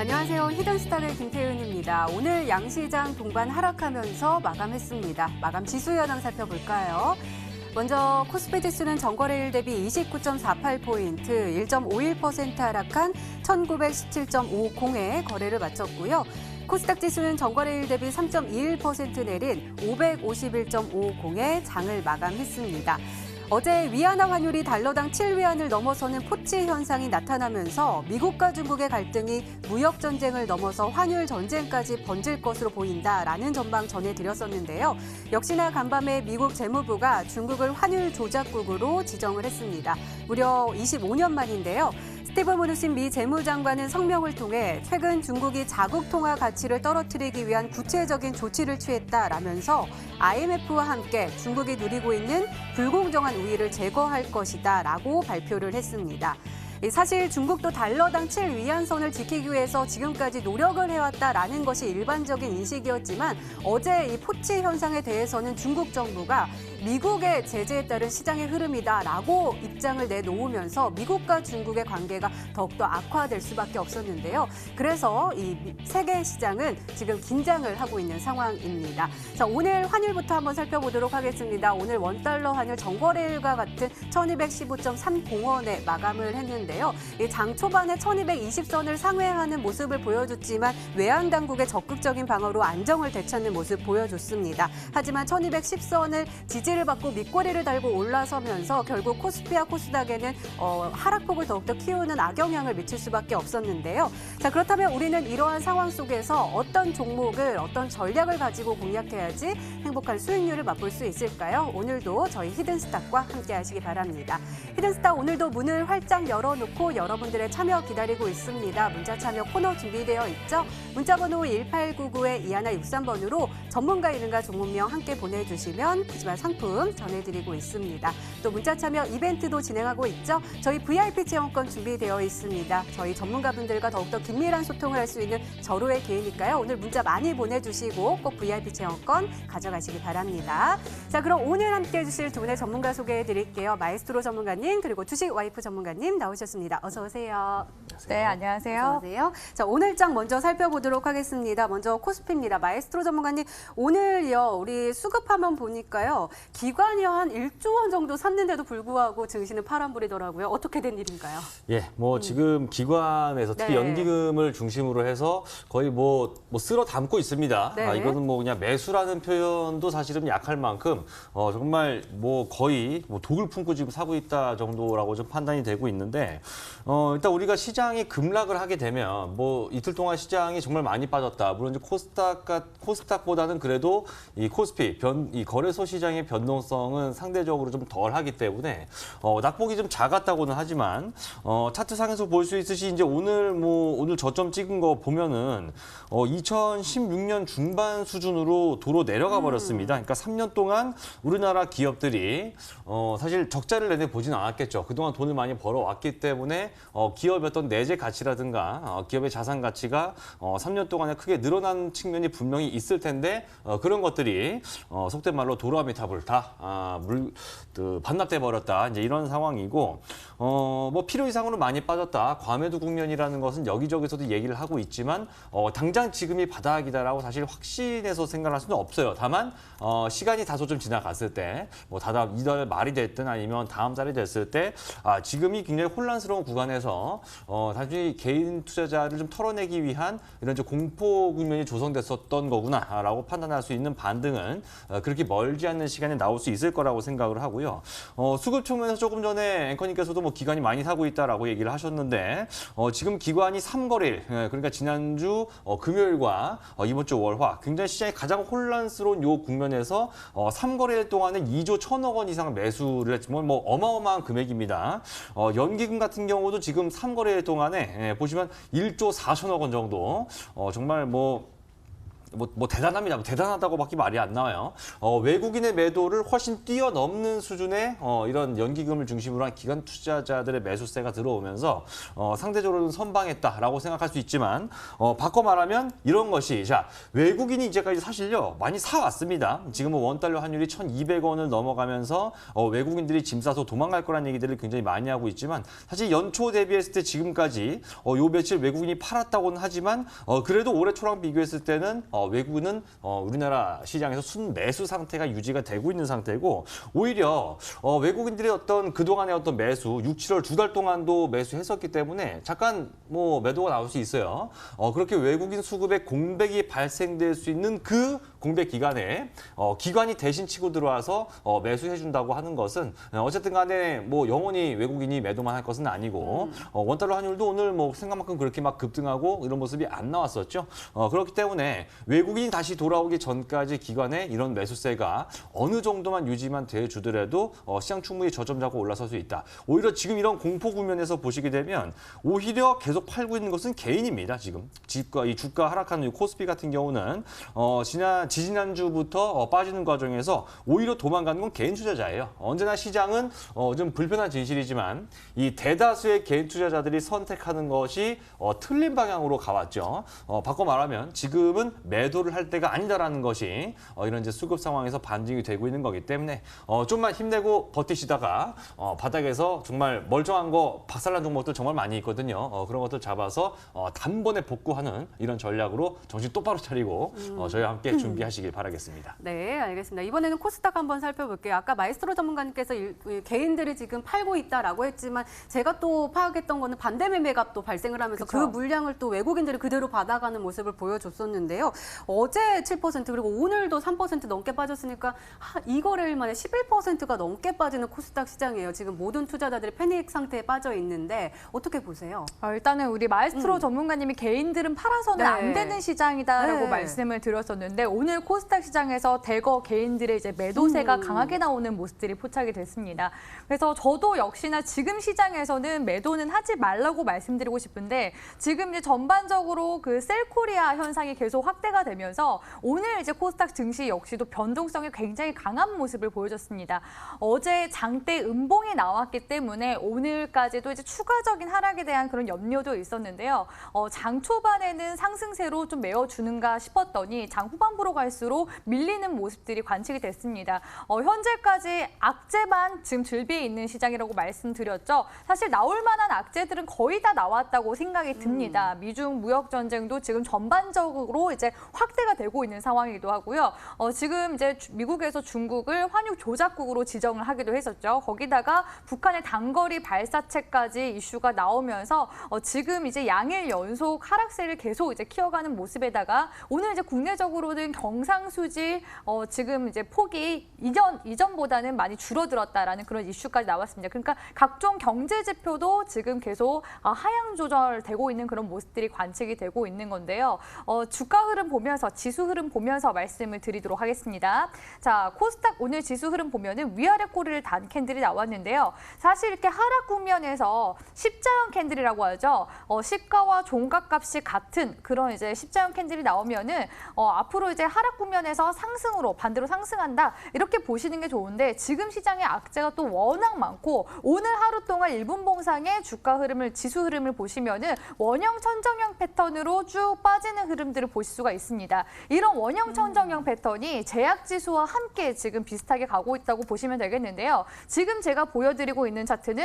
안녕하세요. 히든스탁의 김태윤입니다. 오늘 양시장 동반 하락하면서 마감했습니다. 마감 지수 현황 살펴볼까요? 먼저 코스피 지수는 전거래일 대비 29.48포인트, 1.51% 하락한 1917.50에 거래를 마쳤고요. 코스닥 지수는 전거래일 대비 3.21% 내린 551.50에 장을 마감했습니다. 어제 위안화 환율이 달러당 7위안을 넘어서는 포치 현상이 나타나면서 미국과 중국의 갈등이 무역 전쟁을 넘어서 환율 전쟁까지 번질 것으로 보인다라는 전망 전해드렸었는데요. 역시나 간밤에 미국 재무부가 중국을 환율 조작국으로 지정을 했습니다. 무려 25년 만인데요. 스티브 무누신 미 재무장관은 성명을 통해 최근 중국이 자국 통화 가치를 떨어뜨리기 위한 구체적인 조치를 취했다라면서 IMF와 함께 중국이 누리고 있는 불공정한 우위를 제거할 것이다라고 발표를 했습니다. 사실 중국도 달러당 7위안선을 지키기 위해서 지금까지 노력을 해왔다라는 것이 일반적인 인식이었지만 어제 이 포치 현상에 대해서는 중국 정부가 미국의 제재에 따른 시장의 흐름이다라고 입장을 내놓으면서 미국과 중국의 관계가 더욱더 악화될 수밖에 없었는데요. 그래서 이 세계 시장은 지금 긴장을 하고 있는 상황입니다. 자, 오늘 환율부터 한번 살펴보도록 하겠습니다. 오늘 원달러 환율 전거래일과 같은 1215.30원에 마감을 했는데요. 장 초반에 1220선을 상회하는 모습을 보여줬지만 외환 당국의 적극적인 방어로 안정을 되찾는 모습 보여줬습니다. 하지만 1210선을 지지를 받고 밑꼬리를 달고 올라서면서 결국 코스피와 코스닥에는 하락폭을 더욱더 키우는 악영향을 미칠 수밖에 없었는데요. 자, 그렇다면 우리는 이러한 상황 속에서 어떤 종목을 어떤 전략을 가지고 공략해야지 행복한 수익률을 맛볼 수 있을까요? 오늘도 저희 히든스탁과 함께 하시기 바랍니다. 히든스탁 오늘도 문을 활짝 열어놓고 여러분들의 참여 기다리고 있습니다. 문자 참여 코너 준비되어 있죠? 문자번호 1899-2163번으로 전문가 이름과 종목명 함께 보내주시면 푸짐한 상품 전해드리고 있습니다. 또 문자 참여 이벤트도 진행하고 있죠? 저희 VIP 체험권 준비되어 있습니다. 저희 전문가분들과 더욱더 긴밀한 소통을 할 수 있는 절호의 기회니까요. 오늘 문자 많이 보내주시고 꼭 VIP 체험권 가져가시기 바랍니다. 자, 그럼 오늘 함께 해주실 두 분의 전문가 소개해드릴게요. 마에스트로 전문가님 그리고 주식 와이프 전문가님 나오셨습니다. 어서 오세요. 네, 안녕하세요. 어서 오세요. 자, 오늘 장 먼저 살펴보도록 하겠습니다. 먼저 코스피입니다. 마에스트로 전문가님, 오늘요 우리 수급하면 보니까요 기관이 한 1조 원 정도 샀는데도 불구하고 증시는 파란불이더라고요. 어떻게 된 일인가요? 예, 지금 기관에서 특히 네. 연기금을 중심으로 해서 거의 쓸어 담고 있습니다. 네. 이거는 그냥 매수라는 표현도 사실은 약할 만큼 정말 거의 독을 품고 지금 사고 있다 정도라고 좀 판단이 되고 있는데 일단 우리가 시장이 급락을 하게 되면 이틀 동안 시장이 정말 많이 빠졌다. 물론 이제 코스닥보다는 그래도 이 코스피 이 거래소 시장의 변동성은 상대적으로 좀 덜하기 때문에 낙폭이 좀 작았다고는 하지만 차트상에서 볼 수 있듯이 이제 오늘 저점 찍은 거 보면은 2016년 중반 수준으로 도로 내려가 버렸습니다. 그러니까 3년 동안 우리나라 기업들이 사실 적자를 내내 보지는 않았겠죠. 그동안 돈을 많이 벌어왔기 때문에 기업의 어떤 내재 가치라든가 기업의 자산 가치가 3년 동안에 크게 늘어난 측면이 분명히 있을 텐데 그런 것들이 속된 말로 도로아미타불 다 반납돼 버렸다. 이제 이런 상황이고 필요 이상으로 많이 빠졌다. 과매도 국면이라는 것은 여기저기서도 얘기를 하고 있지만 당장 지금이 바닥이다라고 사실 확신해서 생각할 수는 없어요. 다만 시간이 다소 좀 지나갔을 때 다다음 이달 말이 됐든 아니면 다음 달이 됐을 때 지금이 굉장히 혼란스러운 구간에서 단순히 개인 투자자를 좀 털어내기 위한 이런 공포 국면이 조성됐었던 거구나라고 판단할 수 있는 반등은 그렇게 멀지 않는 시간에 나올 수 있을 거라고 생각을 하고요. 수급 측면에서 조금 전에 앵커님께서도 기관이 많이 사고 있다라고 얘기를 하셨는데 지금 기관이 3거래일 그러니까 지난주 금요일과 이번 주 월화 굉장히 시장이 가장 혼란스러운 요 국면에서 3거래일 동안에 2조 1천억 원 이상 매수를 했지만 어마어마한 금액입니다. 연기금 같은 경우도 지금 3거래일 동안에 보시면 1조 4천억 원 정도 정말 뭐 대단합니다. 뭐 대단하다고밖에 말이 안 나와요. 외국인의 매도를 훨씬 뛰어넘는 수준의 이런 연기금을 중심으로 한 기관 투자자들의 매수세가 들어오면서 상대적으로는 선방했다라고 생각할 수 있지만 바꿔 말하면 이런 것이 자 외국인이 이제까지 사실요 많이 사왔습니다. 지금은 원달러 환율이 1,200원을 넘어가면서 외국인들이 짐 싸서 도망갈 거란 얘기들을 굉장히 많이 하고 있지만 사실 연초 대비했을 때 지금까지 요 며칠 외국인이 팔았다고는 하지만 그래도 올해 초랑 비교했을 때는 외국인은 우리나라 시장에서 순매수 상태가 유지가 되고 있는 상태고 오히려 외국인들의 어떤 그동안의 어떤 매수 6, 7월 2달 동안도 매수했었기 때문에 잠깐 뭐 매도가 나올 수 있어요. 그렇게 외국인 수급에 공백이 발생될 수 있는 그 공백 기간에 기관이 대신 치고 들어와서 매수해준다고 하는 것은 어쨌든 간에 뭐 영원히 외국인이 매도만 할 것은 아니고 원달러 환율도 오늘 뭐 생각만큼 그렇게 막 급등하고 이런 모습이 안 나왔었죠. 그렇기 때문에 외국인이 다시 돌아오기 전까지 기관의 이런 매수세가 어느 정도만 유지만 돼주더라도 시장 충분히 저점 잡고 올라설 수 있다. 오히려 지금 이런 공포 국면에서 보시게 되면 오히려 계속 팔고 있는 것은 개인입니다. 지금 이 주가 하락하는 이 코스피 같은 경우는 지지난주부터 빠지는 과정에서 오히려 도망가는 건 개인 투자자예요. 언제나 시장은 좀 불편한 진실이지만 이 대다수의 개인 투자자들이 선택하는 것이 틀린 방향으로 가왔죠. 바꿔 말하면 지금은 매도를 할 때가 아니다라는 것이 이런 이제 수급 상황에서 반증이 되고 있는 거기 때문에 좀만 힘내고 버티시다가 바닥에서 정말 멀쩡한 거 박살난 종목들 정말 많이 있거든요. 그런 것들 잡아서 단번에 복구하는 이런 전략으로 정신 똑바로 차리고 저희와 함께 준비하시길 바라겠습니다. 네, 알겠습니다. 이번에는 코스닥 한번 살펴볼게요. 아까 마이스트로 전문가님께서 개인들이 지금 팔고 있다라고 했지만 제가 또 파악했던 거는 반대 매매가 또 발생을 하면서 그 물량을 또 외국인들이 그대로 받아가는 모습을 보여줬었는데요. 어제 7% 그리고 오늘도 3% 넘게 빠졌으니까 이 거래일 만에 11%가 넘게 빠지는 코스닥 시장이에요. 지금 모든 투자자들이 패닉 상태에 빠져 있는데 어떻게 보세요? 일단은 우리 마에스트로 전문가님이 개인들은 팔아서는 안 되는 시장이다라고 말씀을 드렸었는데 오늘 코스닥 시장에서 대거 개인들의 이제 매도세가 강하게 나오는 모습들이 포착이 됐습니다. 그래서 저도 역시나 지금 시장에서는 매도는 하지 말라고 말씀드리고 싶은데 지금 이제 전반적으로 그 셀코리아 현상이 계속 확대가 되면서 오늘 이제 코스닥 증시 역시도 변동성이 굉장히 강한 모습을 보여줬습니다. 어제 장대 음봉이 나왔기 때문에 오늘까지도 이제 추가적인 하락에 대한 그런 염려도 있었는데요. 장 초반에는 상승세로 좀 메워주는가 싶었더니 장 후반부로 갈수록 밀리는 모습들이 관측이 됐습니다. 현재까지 악재만 지금 즐비해 있는 시장이라고 말씀드렸죠. 사실 나올 만한 악재들은 거의 다 나왔다고 생각이 듭니다. 미중 무역 전쟁도 지금 전반적으로 이제 확대가 되고 있는 상황이기도 하고요. 지금 이제 미국에서 중국을 환율 조작국으로 지정을 하기도 했었죠. 거기다가 북한의 단거리 발사체까지 이슈가 나오면서 지금 이제 양일 연속 하락세를 계속 이제 키워가는 모습에다가 오늘 이제 국내적으로는 경상수지 지금 이제 폭이 이전보다는 많이 줄어들었다라는 그런 이슈까지 나왔습니다. 그러니까 각종 경제 지표도 지금 계속 하향 조절되고 있는 그런 모습들이 관측이 되고 있는 건데요. 주가 흐름 보면서 지수 흐름 보면서 말씀을 드리도록 하겠습니다. 자, 코스닥 오늘 지수 흐름 보면은 위아래 꼬리를 단 캔들이 나왔는데요. 사실 이렇게 하락 국면에서 십자형 캔들이라고 하죠. 시가와 종가값이 같은 그런 이제 십자형 캔들이 나오면은 앞으로 이제 하락 국면에서 상승으로 반대로 상승한다 이렇게 보시는 게 좋은데 지금 시장의 악재가 또 워낙 많고 오늘 하루 동안 일분봉상의 주가 흐름을 지수 흐름을 보시면은 원형 천정형 패턴으로 쭉 빠지는 흐름들을 보실 수가 있습니다. 이런 원형 천정형 패턴이 제약 지수와 함께 지금 비슷하게 가고 있다고 보시면 되겠는데요. 지금 제가 보여드리고 있는 차트는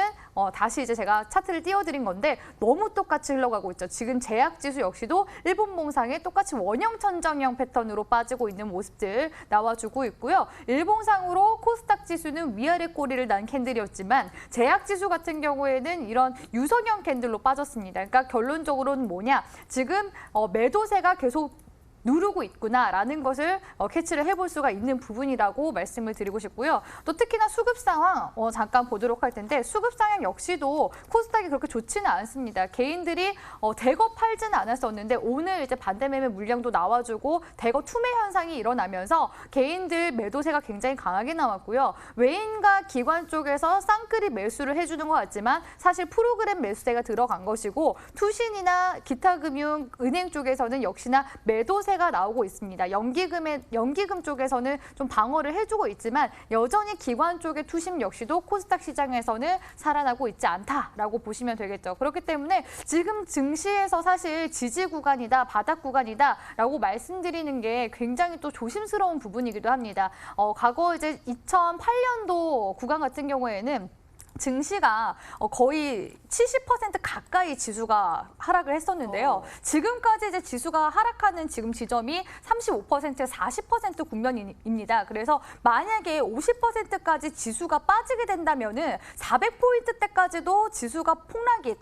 다시 이제 제가 차트를 띄워드린 건데 너무 똑같이 흘러가고 있죠. 지금 제약 지수 역시도 일분봉상에 똑같이 원형 천정형 패턴으로 빠지고 있는 모습들 나와주고 있고요. 일봉상으로 코스닥 지수는 위아래 꼬리를 난 캔들이었지만 제약 지수 같은 경우에는 이런 유선형 캔들로 빠졌습니다. 그러니까 결론적으로는 뭐냐? 지금 매도세가 계속 누르고 있구나라는 것을 캐치를 해볼 수가 있는 부분이라고 말씀을 드리고 싶고요. 또 특히나 수급 상황 잠깐 보도록 할 텐데 수급 상황 역시도 코스닥이 그렇게 좋지는 않습니다. 개인들이 대거 팔지는 않았었는데 오늘 이제 반대 매매 물량도 나와주고 대거 투매 현상이 일어나면서 개인들 매도세가 굉장히 강하게 나왔고요. 외인과 기관 쪽에서 쌍끌이 매수를 해주는 것 같지만 사실 프로그램 매수세가 들어간 것이고 투신이나 기타 금융, 은행 쪽에서는 역시나 매도세 매도세가 나오고 있습니다. 연기금 쪽에서는 좀 방어를 해주고 있지만 여전히 기관 쪽의 투심 역시도 코스닥 시장에서는 살아나고 있지 않다라고 보시면 되겠죠. 그렇기 때문에 지금 증시에서 사실 지지 구간이다, 바닥 구간이다라고 말씀드리는 게 굉장히 또 조심스러운 부분이기도 합니다. 과거 이제 2008년도 구간 같은 경우에는 증시가 거의 70% 가까이 지수가 하락을 했었는데요. 지금까지 이제 지수가 하락하는 지금 지점이 35%, 40% 국면입니다. 그래서 만약에 50%까지 지수가 빠지게 된다면은 400포인트대까지도 지수가 폭락이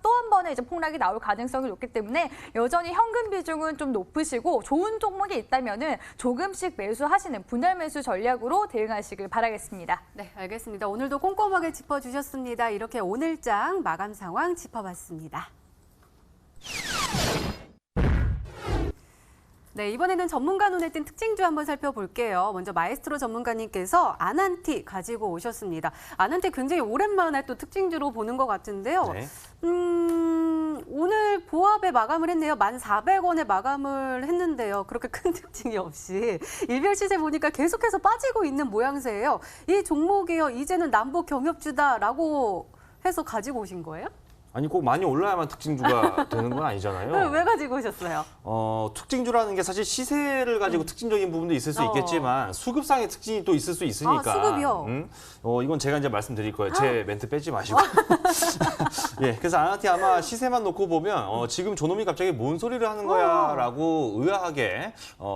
또 한 번의 이제 폭락이 나올 가능성이 높기 때문에 여전히 현금 비중은 좀 높으시고 좋은 종목이 있다면은 조금씩 매수하시는 분할 매수 전략으로 대응하시길 바라겠습니다. 네, 알겠습니다. 오늘도 꼼꼼하게 짚어주셨습니다. 이렇게 오늘장 마감 상황 짚어봤습니다. 네, 이번에는 전문가 눈에 띈 특징주 한번 살펴볼게요. 먼저 마에스트로 전문가님께서 아난티 가지고 오셨습니다. 아난티 굉장히 오랜만에 또 특징주로 보는 것 같은데요. 네. 오늘 보합에 마감을 했네요. 1,400원에 마감을 했는데요. 그렇게 큰 특징이 없이 일별 시세 보니까 계속해서 빠지고 있는 모양새예요. 이 종목이요, 이제는 남북 경협주다라고 해서 가지고 오신 거예요? 아니 꼭 많이 올라야만 특징주가 되는 건 아니잖아요. 왜 가지고 오셨어요? 특징주라는 게 사실 시세를 가지고 특징적인 부분도 있을 수 있겠지만 수급상의 특징이 또 있을 수 있으니까. 수급이요? 이건 제가 이제 말씀드릴 거예요. 제 멘트 빼지 마시고. 예, 그래서 아나티 아마 시세만 놓고 보면 지금 저놈이 갑자기 뭔 소리를 하는 거야라고 의아하게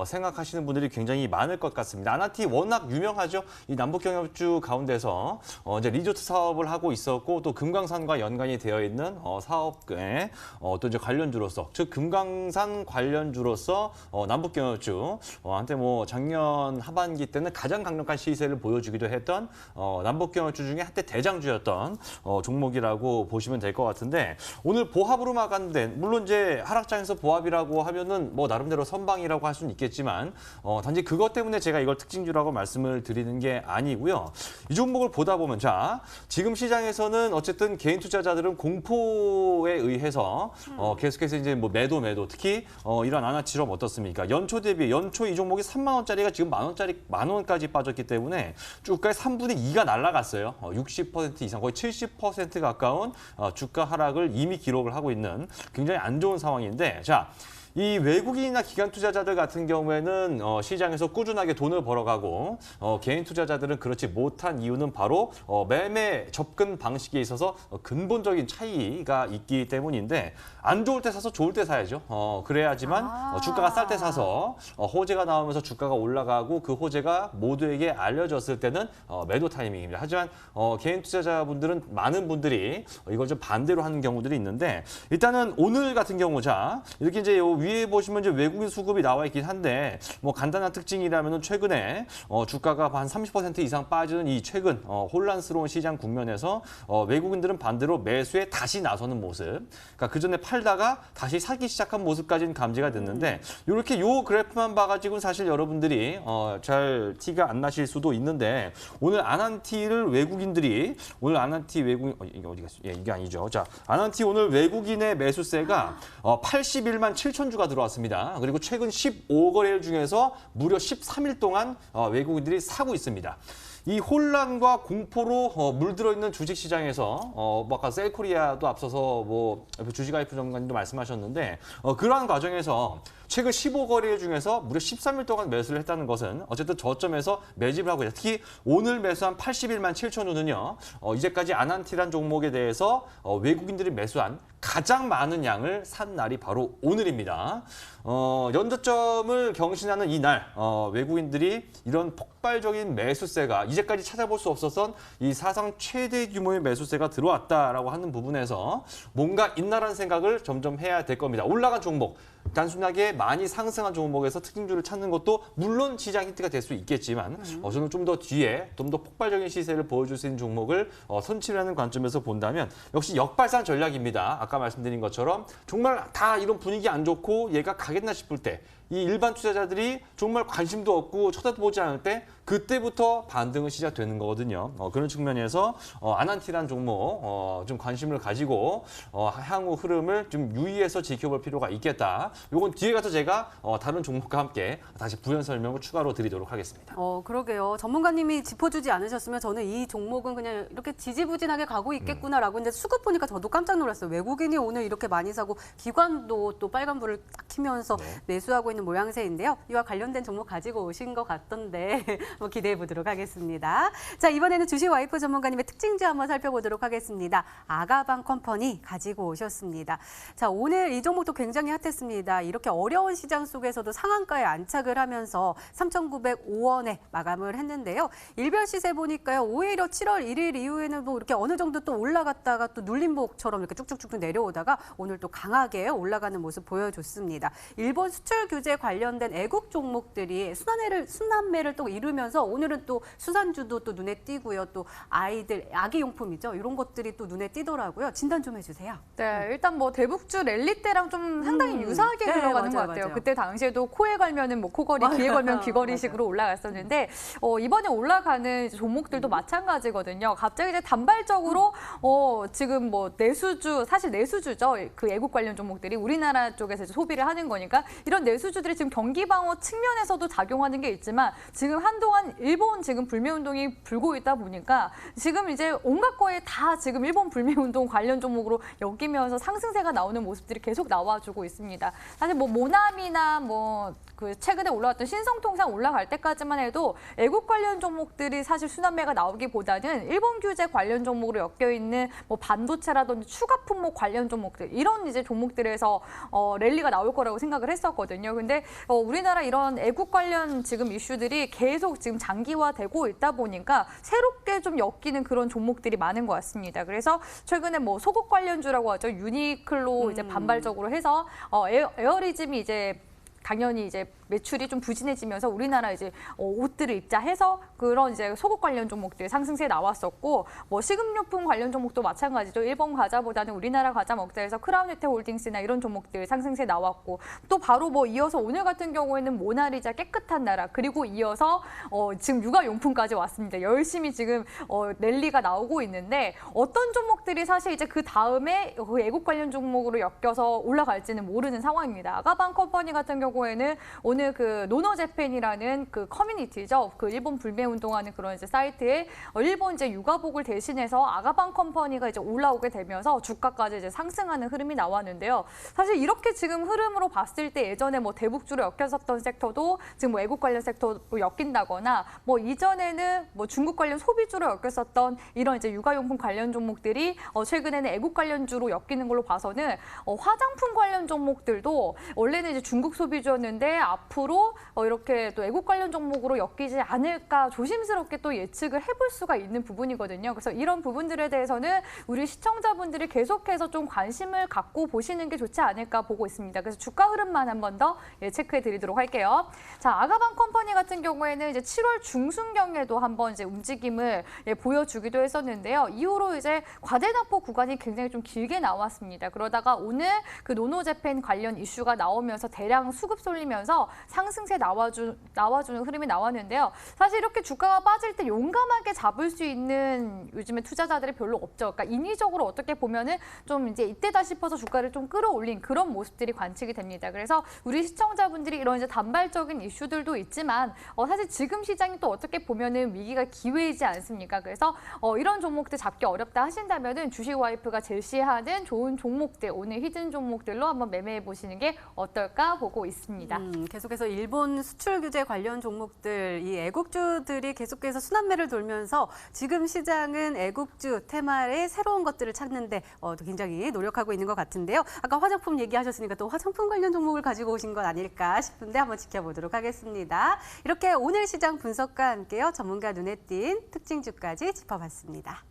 생각하시는 분들이 굉장히 많을 것 같습니다. 아나티 워낙 유명하죠. 이 남북경협주 가운데서 이제 리조트 사업을 하고 있었고 또 금강산과 연관이 되어 있는 사업에 또 이제 관련주로서, 즉 금강산 관련주로서 남북경협주 한때 뭐 작년 하반기 때는 가장 강력한 시세를 보여주기도 했던 남북경협주 중에 한때 대장주였던 종목이라고 보시면 될 것 같은데, 오늘 보합으로 마감된, 물론 이제 하락장에서 보합이라고 하면은 뭐 나름대로 선방이라고 할 수는 있겠지만 단지 그것 때문에 제가 이걸 특징주라고 말씀을 드리는 게 아니고요. 이 종목을 보다 보면 자, 지금 시장에서는 어쨌든 개인 투자자들은 공포에 의해서 계속해서 이제 뭐 매도 특히 이런 아나치럼 어떻습니까? 연초 대비 연초 이 종목이 3만 원짜리가 지금 만 원까지 빠졌기 때문에 주가의 3분의 2가 날아갔어요. 60% 이상, 거의 70% 가까운 주가 하락을 이미 기록을 하고 있는 굉장히 안 좋은 상황인데, 자, 이 외국인이나 기관 투자자들 같은 경우에는 시장에서 꾸준하게 돈을 벌어가고 개인 투자자들은 그렇지 못한 이유는 바로 매매 접근 방식에 있어서 근본적인 차이가 있기 때문인데, 안 좋을 때 사서 좋을 때 사야죠. 그래야지만 주가가 쌀 때 사서 호재가 나오면서 주가가 올라가고 그 호재가 모두에게 알려졌을 때는 매도 타이밍입니다. 하지만 개인 투자자분들은 많은 분들이 이걸 좀 반대로 하는 경우들이 있는데, 일단은 오늘 같은 경우 자, 이렇게 이제 위에 보시면 이제 외국인 수급이 나와 있긴 한데 뭐 간단한 특징이라면은 최근에 주가가 한 30% 이상 빠지는 이 최근 혼란스러운 시장 국면에서 외국인들은 반대로 매수에 다시 나서는 모습. 그러니까 그 전에 팔다가 다시 사기 시작한 모습까지는 감지가 됐는데, 이렇게 요 그래프만 봐가지고 사실 여러분들이 잘 티가 안 나실 수도 있는데, 오늘 아난티를 외국인들이 오늘 아난티 외국인 이게 어디 갔어? 예, 이게 아니죠. 자, 아난티 오늘 외국인의 매수세가 81만 7천 주가 들어왔습니다. 그리고 최근 15거래일 중에서 무려 13일 동안 외국인들이 사고 있습니다. 이 혼란과 공포로 물들어 있는 주식시장에서 뭐 아까 셀코리아도 앞서서 뭐 주식 IF 전문가님도 말씀하셨는데, 그러한 과정에서 최근 15거래일 중에서 무려 13일 동안 매수를 했다는 것은 어쨌든 저점에서 매집을 하고 있다. 특히 오늘 매수한 81만 7천 원은요, 이제까지 아난티란 종목에 대해서 외국인들이 매수한 가장 많은 양을 산 날이 바로 오늘입니다. 연저점을 경신하는 이 날, 외국인들이 이런 폭발적인 매수세가 이제까지 찾아볼 수 없었던 이 사상 최대 규모의 매수세가 들어왔다라고 하는 부분에서 뭔가 있나라는 생각을 점점 해야 될 겁니다. 올라간 종목, 단순하게 많이 상승한 종목에서 특징주를 찾는 것도 물론 시장 힌트가 될 수 있겠지만 저는 좀 더 뒤에 좀 더 폭발적인 시세를 보여줄 수 있는 종목을 선취하는 관점에서 본다면 역시 역발상 전략입니다. 아까 말씀드린 것처럼 정말 다 이런 분위기 안 좋고 얘가 가겠나 싶을 때 이 일반 투자자들이 정말 관심도 없고 쳐다보지 않을 때 그때부터 반등은 시작되는 거거든요. 그런 측면에서 아난티란 종목 좀 관심을 가지고 향후 흐름을 좀 유의해서 지켜볼 필요가 있겠다. 요건 뒤에 가서 제가 다른 종목과 함께 다시 부연 설명을 추가로 드리도록 하겠습니다. 그러게요. 전문가님이 짚어주지 않으셨으면 저는 이 종목은 그냥 이렇게 지지부진하게 가고 있겠구나라고 했는데 수급 보니까 저도 깜짝 놀랐어요. 외국인이 오늘 이렇게 많이 사고 기관도 또 빨간불을 딱 켜면서 매수하고 있는 모양새인데요. 이와 관련된 종목 가지고 오신 것 같던데 기대해 보도록 하겠습니다. 자, 이번에는 주식 와이프 전문가님의 특징주 한번 살펴보도록 하겠습니다. 아가방 컴퍼니 가지고 오셨습니다. 자, 오늘 이 종목도 굉장히 핫했습니다. 이렇게 어려운 시장 속에서도 상한가에 안착을 하면서 3,905원에 마감을 했는데요. 일별 시세 보니까요. 오히려 7월 1일 이후에는 뭐 이렇게 어느 정도 또 올라갔다가 또 눌림목처럼 이렇게 쭉쭉쭉 내려오다가 오늘 또 강하게 올라가는 모습 보여줬습니다. 일본 수출 규제 관련된 애국 종목들이 순환매를 또 이루면서 오늘은 또 수산주도 또 눈에 띄고요. 또 아이들 아기용품이죠. 이런 것들이 또 눈에 띄더라고요. 진단 좀 해주세요. 네, 일단 뭐 대북주 랠리 때랑 좀 상당히 유사하게 흘러가는 것 같아요. 그때 당시에도 코에 걸면은 뭐 코걸이, 귀에 걸면 귀걸이식으로 올라갔었는데 이번에 올라가는 종목들도 마찬가지거든요. 갑자기 이제 단발적으로 지금 뭐 내수주, 사실 내수주죠. 그 애국 관련 종목들이 우리나라 쪽에서 이제 소비를 하는 거니까 이런 내수주들이 지금 경기 방어 측면에서도 작용하는 게 있지만 지금 한동안 일본 지금 불매운동이 불고 있다 보니까 지금 이제 온갖 거에 다 지금 일본 불매운동 관련 종목으로 엮이면서 상승세가 나오는 모습들이 계속 나와주고 있습니다. 사실 뭐 모나미나 뭐 그 최근에 올라왔던 신성통상 올라갈 때까지만 해도 애국 관련 종목들이 사실 순환매가 나오기보다는 일본 규제 관련 종목으로 엮여 있는 뭐 반도체라든지 추가 품목 관련 종목들 이런 이제 종목들에서 랠리가 나올 거라고 생각을 했었거든요. 근데 우리나라 이런 애국 관련 지금 이슈들이 계속 지금 장기화되고 있다 보니까 새롭게 좀 엮이는 그런 종목들이 많은 것 같습니다. 그래서 최근에 뭐 속옷 관련주라고 하죠. 유니클로 이제 반발적으로 해서 에어리즘이 이제 당연히 이제 매출이 좀 부진해지면서 우리나라 이제 옷들을 입자 해서 그런 이제 속옷 관련 종목들 상승세 나왔었고 뭐 식음료품 관련 종목도 마찬가지죠. 일본 과자보다는 우리나라 과자 먹자 해서 크라운유태홀딩스나 이런 종목들 상승세 나왔고 또 바로 뭐 이어서 오늘 같은 경우에는 모나리자 깨끗한 나라 그리고 이어서 지금 육아용품까지 왔습니다. 열심히 지금 랠리가 나오고 있는데 어떤 종목들이 사실 이제 그 다음에 그 애국 관련 종목으로 엮여서 올라갈지는 모르는 상황입니다. 아가방 컴퍼니 같은 경우에는 오늘 그 노노재팬이라는 그 커뮤니티죠. 그 일본 불매운동하는 그런 이제 사이트에 일본 이제 육아복을 대신해서 아가방 컴퍼니가 이제 올라오게 되면서 주가까지 이제 상승하는 흐름이 나왔는데요. 사실 이렇게 지금 흐름으로 봤을 때 예전에 뭐 대북주로 엮였었던 섹터도 지금 뭐 애국 관련 섹터로 엮인다거나 뭐 이전에는 뭐 중국 관련 소비주로 엮였었던 이런 이제 육아용품 관련 종목들이 최근에는 애국 관련주로 엮이는 걸로 봐서는 화장품 관련 종목들도 원래는 이제 중국 소비주였는데 앞으로 이렇게 또 애국 관련 종목으로 엮이지 않을까 조심스럽게 또 예측을 해볼 수가 있는 부분이거든요. 그래서 이런 부분들에 대해서는 우리 시청자분들이 계속해서 좀 관심을 갖고 보시는 게 좋지 않을까 보고 있습니다. 그래서 주가 흐름만 한 번 더 체크해 드리도록 할게요. 자, 아가방 컴퍼니 같은 경우에는 이제 7월 중순경에도 한번 이제 움직임을 보여주기도 했었는데요. 이후로 이제 과대납포 구간이 굉장히 좀 길게 나왔습니다. 그러다가 오늘 그 노노재팬 관련 이슈가 나오면서 대량 수급 쏠리면서 상승세 나와주는 흐름이 나왔는데요. 사실 이렇게 주가가 빠질 때 용감하게 잡을 수 있는 요즘에 투자자들이 별로 없죠. 그러니까 인위적으로 어떻게 보면은 좀 이제 이때다 싶어서 주가를 좀 끌어올린 그런 모습들이 관측이 됩니다. 그래서 우리 시청자분들이 이런 이제 단발적인 이슈들도 있지만 사실 지금 시장이 또 어떻게 보면은 위기가 기회이지 않습니까? 그래서 이런 종목들 잡기 어렵다 하신다면은 주식 와이프가 제시하는 좋은 종목들 오늘 히든 종목들로 한번 매매해 보시는 게 어떨까 보고 있습니다. 계속해서 일본 수출 규제 관련 종목들, 이 애국주들이 계속해서 순환매를 돌면서 지금 시장은 애국주 테마의 새로운 것들을 찾는데 굉장히 노력하고 있는 것 같은데요. 아까 화장품 얘기하셨으니까 또 화장품 관련 종목을 가지고 오신 건 아닐까 싶은데 한번 지켜보도록 하겠습니다. 이렇게 오늘 시장 분석과 함께요. 전문가 눈에 띈 특징주까지 짚어봤습니다.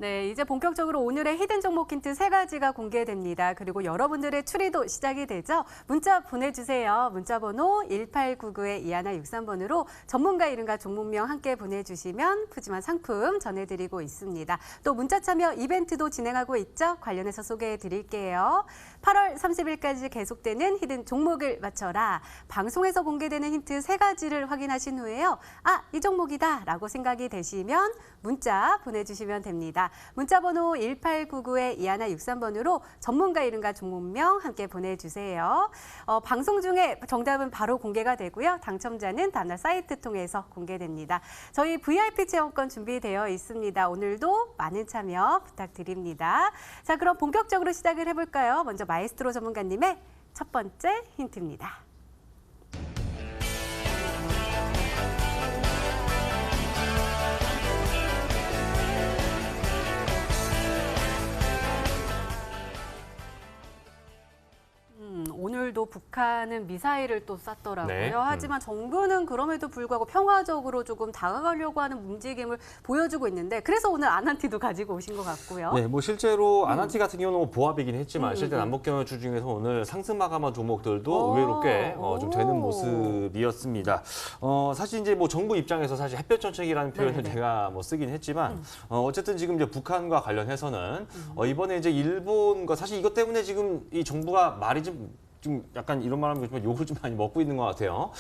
네, 이제 본격적으로 오늘의 히든 종목 힌트 3가지가 공개됩니다. 그리고 여러분들의 추리도 시작이 되죠. 문자 보내주세요. 문자 번호 1899-2163번으로 전문가 이름과 종목명 함께 보내주시면 푸짐한 상품 전해드리고 있습니다. 또 문자 참여 이벤트도 진행하고 있죠. 관련해서 소개해드릴게요. 8월 30일까지 계속되는 히든 종목을 맞춰라. 방송에서 공개되는 힌트 3가지를 확인하신 후에요. 아, 이 종목이다 라고 생각이 되시면 문자 보내주시면 됩니다. 문자 번호 1899-2163번으로 전문가 이름과 종목명 함께 보내주세요. 방송 중에 정답은 바로 공개가 되고요. 당첨자는 다음날 사이트 통해서 공개됩니다. 저희 VIP 체험권 준비되어 있습니다. 오늘도 많은 참여 부탁드립니다. 자, 그럼 본격적으로 시작을 해볼까요? 먼저 마에스트로 전문가님의 첫 번째 힌트입니다. 오늘도 북한은 미사일을 또 쐈더라고요. 네. 하지만 정부는 그럼에도 불구하고 평화적으로 조금 다가가려고 하는 움직임을 보여주고 있는데 그래서 오늘 아난티도 가지고 오신 것 같고요. 네, 뭐 실제로 아난티 같은 경우는 뭐 보합이긴 했지만 실제 남북경협주 중에서 오늘 상승 마감한 종목들도 의외로 꽤 좀 되는 모습이었습니다. 사실 이제 뭐 정부 입장에서 사실 햇볕 정책이라는 표현을 네네. 제가 뭐 쓰긴 했지만 어쨌든 지금 이제 북한과 관련해서는 이번에 이제 일본과 사실 이것 때문에 지금 이 정부가 말이 좀 약간 이런 말하면 좀 욕을 좀 많이 먹고 있는 것 같아요.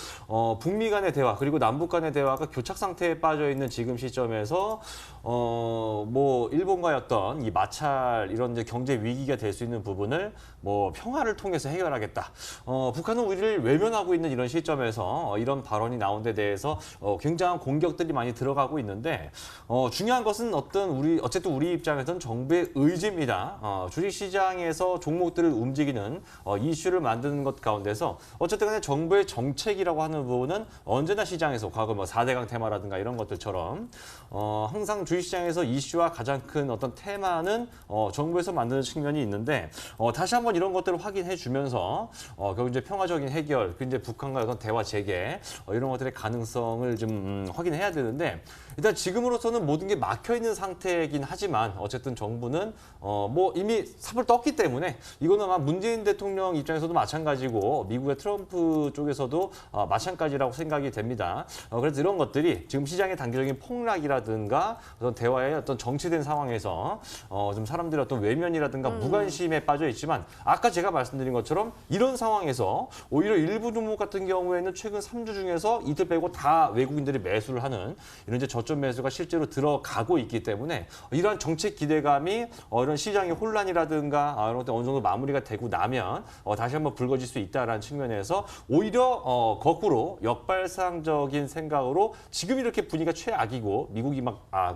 북미 간의 대화 그리고 남북 간의 대화가 교착 상태에 빠져 있는 지금 시점에서 뭐 일본과의 어떤 이 마찰 이런 이제 경제 위기가 될 수 있는 부분을 뭐 평화를 통해서 해결하겠다. 북한은 우리를 외면하고 있는 이런 시점에서 이런 발언이 나온 데 대해서 굉장한 공격들이 많이 들어가고 있는데 중요한 것은 어쨌든 우리 입장에서는 정부의 의지입니다. 주식시장에서 종목들을 움직이는 이슈를 만드는 것 가운데서 어쨌든 간에 정부의 정책이라고 하는 부분은 언제나 시장에서 과거 뭐 4대강 테마라든가 이런 것들처럼 항상 주식시장에서 이슈와 가장 큰 어떤 테마는 정부에서 만드는 측면이 있는데 다시 한번 이런 것들을 확인해 주면서 결국 이제 평화적인 해결, 이제 북한과의 어떤 대화 재개 이런 것들의 가능성을 좀 확인해야 되는데 일단 지금으로서는 모든 게 막혀 있는 상태이긴 하지만 어쨌든 정부는 뭐 이미 삽을 떴기 때문에 이거는 아마 문재인 대통령 입장에서도 마찬가지고 미국의 트럼프 쪽에서도 마찬가지라고 생각이 됩니다. 그래서 이런 것들이 지금 시장의 단기적인 폭락이라든가 어떤 대화의 어떤 정체된 상황에서 좀 사람들의 어떤 외면이라든가 무관심에 빠져 있지만 아까 제가 말씀드린 것처럼 이런 상황에서 오히려 일부 종목 같은 경우에는 최근 3주 중에서 이틀 빼고 다 외국인들이 매수를 하는 이런 이제 저점 매수가 실제로 들어가고 있기 때문에 이러한 정책 기대감이 이런 시장의 혼란이라든가 이런 것들 어느 정도 마무리가 되고 나면 다시 한번 불거질 수 있다라는 측면에서 오히려 거꾸로 역발상적인 생각으로 지금 이렇게 분위기가 최악이고 미국이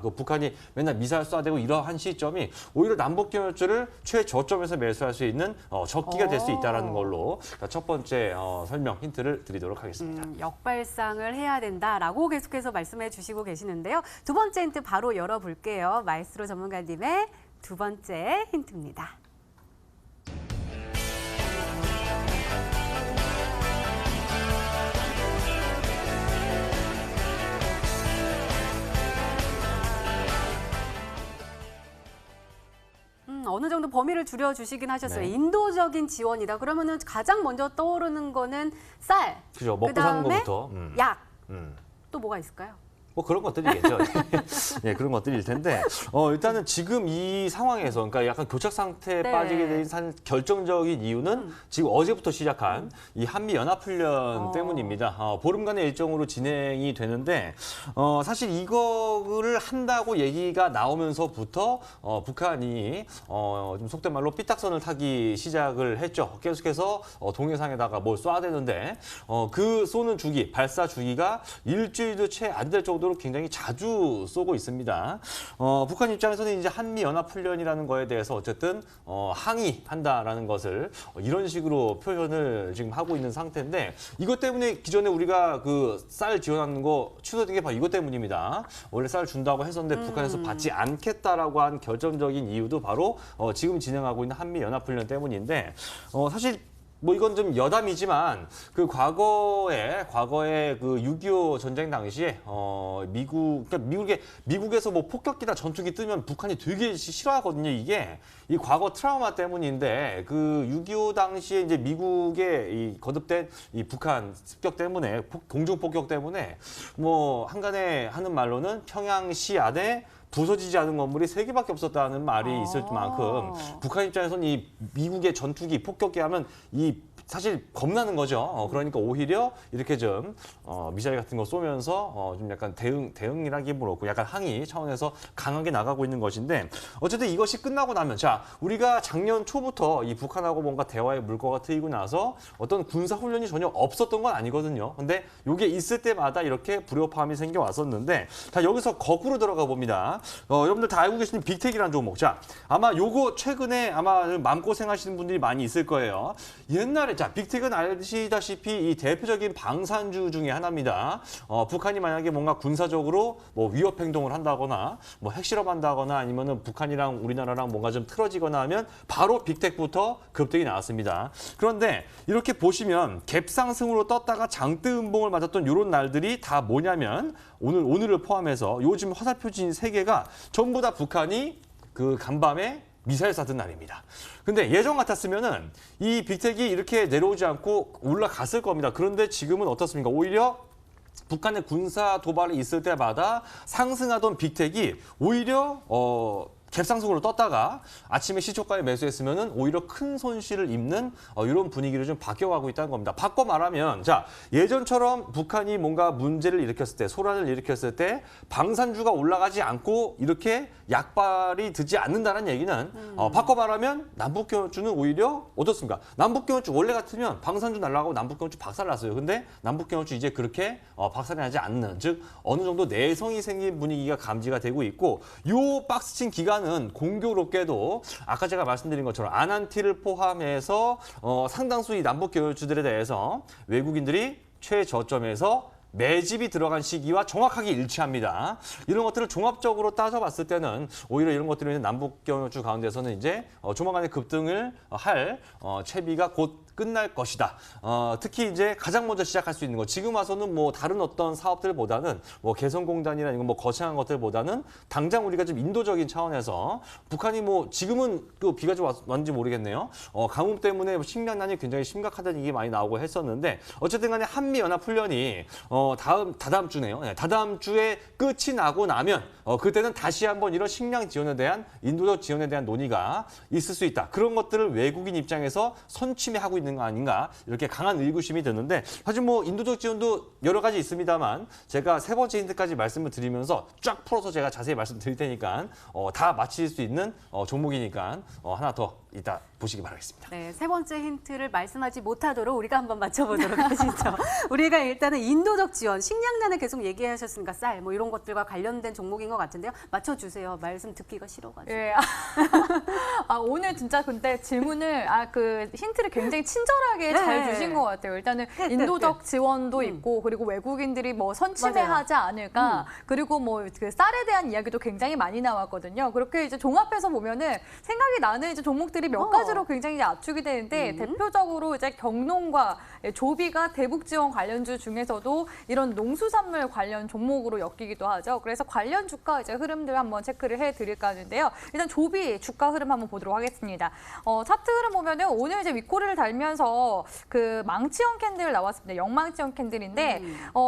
그 북한이 맨날 미사일 쏴대고 이러한 시점이 오히려 남북경협주를 최저점에서 매수할 수 있는 적기가 될 수 있다라는 걸로 첫 번째 설명 힌트를 드리도록 하겠습니다. 역발상을 해야 된다라고 계속해서 말씀해 주시고 계시는데요. 두 번째 힌트 바로 열어볼게요. 마에스트로 전문가님의 두 번째 힌트입니다. 어느 정도 범위를 줄여주시긴 하셨어요. 네. 인도적인 지원이다. 그러면은 가장 먼저 떠오르는 거는 쌀. 그죠. 먹고 사는 그다음에 것부터. 약. 음. 또 뭐가 있을까요? 뭐 그런 것들이겠죠. 예, 그런 것들일 텐데 일단은 지금 이 상황에서 그러니까 약간 교착 상태에 네. 빠지게 된 결정적인 이유는 지금 어제부터 시작한 이 한미 연합훈련 때문입니다. 보름간의 일정으로 진행이 되는데 사실 이거를 한다고 얘기가 나오면서부터 북한이 좀 속된 말로 삐딱선을 타기 시작을 했죠. 계속해서 동해상에다가 뭘 쏴야 되는데 그 쏘는 주기, 발사 주기가 일주일도 채 안 될 정도로 굉장히 자주 쏘고 있습니다. 북한 입장에서는 이제 한미 연합 훈련이라는 거에 대해서 어쨌든 항의한다라는 것을 이런 식으로 표현을 지금 하고 있는 상태인데 이것 때문에 기존에 우리가 그 쌀 지원하는 거 취소된 게 바로 이것 때문입니다. 원래 쌀 준다고 했었는데 북한에서 받지 않겠다라고 한 결정적인 이유도 바로 지금 진행하고 있는 한미 연합 훈련 때문인데 사실 뭐 이건 좀 여담이지만 그 과거에 그 6.25 전쟁 당시에 그러니까 미국에서 뭐 폭격기나 전투기 뜨면 북한이 되게 싫어하거든요. 이게 이 과거 트라우마 때문인데 그 6.25 당시에 이제 미국의 이 거듭된 이 북한 습격 때문에 공중 폭격 때문에 뭐 한간에 하는 말로는 평양시 안에 부서지지 않은 건물이 3개밖에 없었다는 말이 있을 만큼 북한 입장에서는 이 미국의 전투기, 폭격기 하면 사실 겁나는 거죠. 그러니까 오히려 이렇게 좀 미사일 같은 거 쏘면서 좀 약간 대응이라기보다 그렇고 약간 항의 차원에서 강하게 나가고 있는 것인데 어쨌든 이것이 끝나고 나면 자 우리가 작년 초부터 이 북한하고 뭔가 대화의 물꼬가 트이고 나서 어떤 군사 훈련이 전혀 없었던 건 아니거든요. 근데 이게 있을 때마다 이렇게 불협화음이 생겨 왔었는데 자 여기서 거꾸로 들어가 봅니다. 여러분들 다 알고 계시는 빅텍이라는 종목. 자 아마 요거 최근에 아마 마음고생하시는 분들이 많이 있을 거예요. 옛날에 자, 빅텍은 아시다시피 이 대표적인 방산주 중에 하나입니다. 북한이 만약에 뭔가 군사적으로 뭐 위협 행동을 한다거나 뭐 핵실험한다거나 아니면은 북한이랑 우리나라랑 뭔가 좀 틀어지거나 하면 바로 빅텍부터 급등이 나왔습니다. 그런데 이렇게 보시면 갭상승으로 떴다가 장대음봉을 맞았던 이런 날들이 다 뭐냐면 오늘을 포함해서 요즘 화살표진 3개가 전부 다 북한이 그 간밤에 미사일 쐈던 날입니다. 근데 예전 같았으면은 이 빅텍이 이렇게 내려오지 않고 올라갔을 겁니다. 그런데 지금은 어떻습니까? 오히려 북한의 군사 도발이 있을 때마다 상승하던 빅텍이 오히려 갭상승으로 떴다가 아침에 시초가에 매수했으면은 오히려 큰 손실을 입는 이런 분위기를 좀 바뀌어가고 있다는 겁니다. 바꿔 말하면 자 예전처럼 북한이 뭔가 문제를 일으켰을 때 소란을 일으켰을 때 방산주가 올라가지 않고 이렇게 약발이 되지 않는다는 얘기는 바꿔 말하면 남북경협주는 오히려 어떻습니까? 남북경협주 원래 같으면 방산주 날아가고 남북경협주 박살났어요. 근데 남북경협주 이제 그렇게 박살이 나지 않는 즉 어느 정도 내성이 생긴 분위기가 감지가 되고 있고 요 박스친 기간 은 공교롭게도 아까 제가 말씀드린 것처럼 아난티를 포함해서 상당수 이 남북 교역주들에 대해서 외국인들이 최저점에서 매집이 들어간 시기와 정확하게 일치합니다. 이런 것들을 종합적으로 따져봤을 때는 오히려 이런 것들은 남북 교역주 가운데서는 이제 조만간에 급등을 할 채비가 곧 끝날 것이다. 특히 이제 가장 먼저 시작할 수 있는 거 지금 와서는 뭐 다른 어떤 사업들보다는 뭐 개성공단이나 이런 뭐 거창한 것들보다는 당장 우리가 좀 인도적인 차원에서 북한이 뭐 지금은 그 비가 좀 왔는지 모르겠네요. 가뭄 때문에 식량난이 굉장히 심각하다는 얘기 많이 나오고 했었는데 어쨌든 간에 한미연합훈련이 다다음 주네요. 네, 다다음 주에 끝이 나고 나면 그때는 다시 한번 이런 식량 지원에 대한 인도적 지원에 대한 논의가 있을 수 있다. 그런 것들을 외국인 입장에서 선취하고 있는 거 아닌가 이렇게 강한 의구심이 드는데 사실 뭐 인도적 지원도 여러 가지 있습니다만 제가 3번째 힌트까지 말씀을 드리면서 쫙 풀어서 제가 자세히 말씀드릴 테니까 다 맞힐 수 있는 종목이니까 하나 더 이따 보시기 바라겠습니다. 네, 3번째 힌트를 말씀하지 못하도록 우리가 한번 맞춰보도록 하시죠. 우리가 일단은 인도적 지원, 식량난을 계속 얘기하셨으니까 쌀, 뭐 이런 것들과 관련된 종목인 것 같은데요. 맞춰주세요. 말씀 듣기가 싫어가지고. 예. 오늘 진짜 근데 질문을 그 힌트를 굉장히 친절하게 잘 주신 것 같아요. 일단은 인도적 지원도 있고 그리고 외국인들이 뭐 선침해하지 않을까 그리고 뭐 그 쌀에 대한 이야기도 굉장히 많이 나왔거든요. 그렇게 이제 종합해서 보면은 생각이 나는 이제 종목들이 몇 가지로 굉장히 압축이 되는데 대표적으로 이제 경농과 조비가 대북 지원 관련주 중에서도 이런 농수산물 관련 종목으로 엮이기도 하죠. 그래서 관련 주가 이제 흐름들 한번 체크를 해드릴까 하는데요. 일단 조비 주가 흐름 한번 보도록 하겠습니다. 차트 흐름 보면은 오늘 이제 윗꼬리를 달면서 그 망치형 캔들 나왔습니다. 영망치형 캔들인데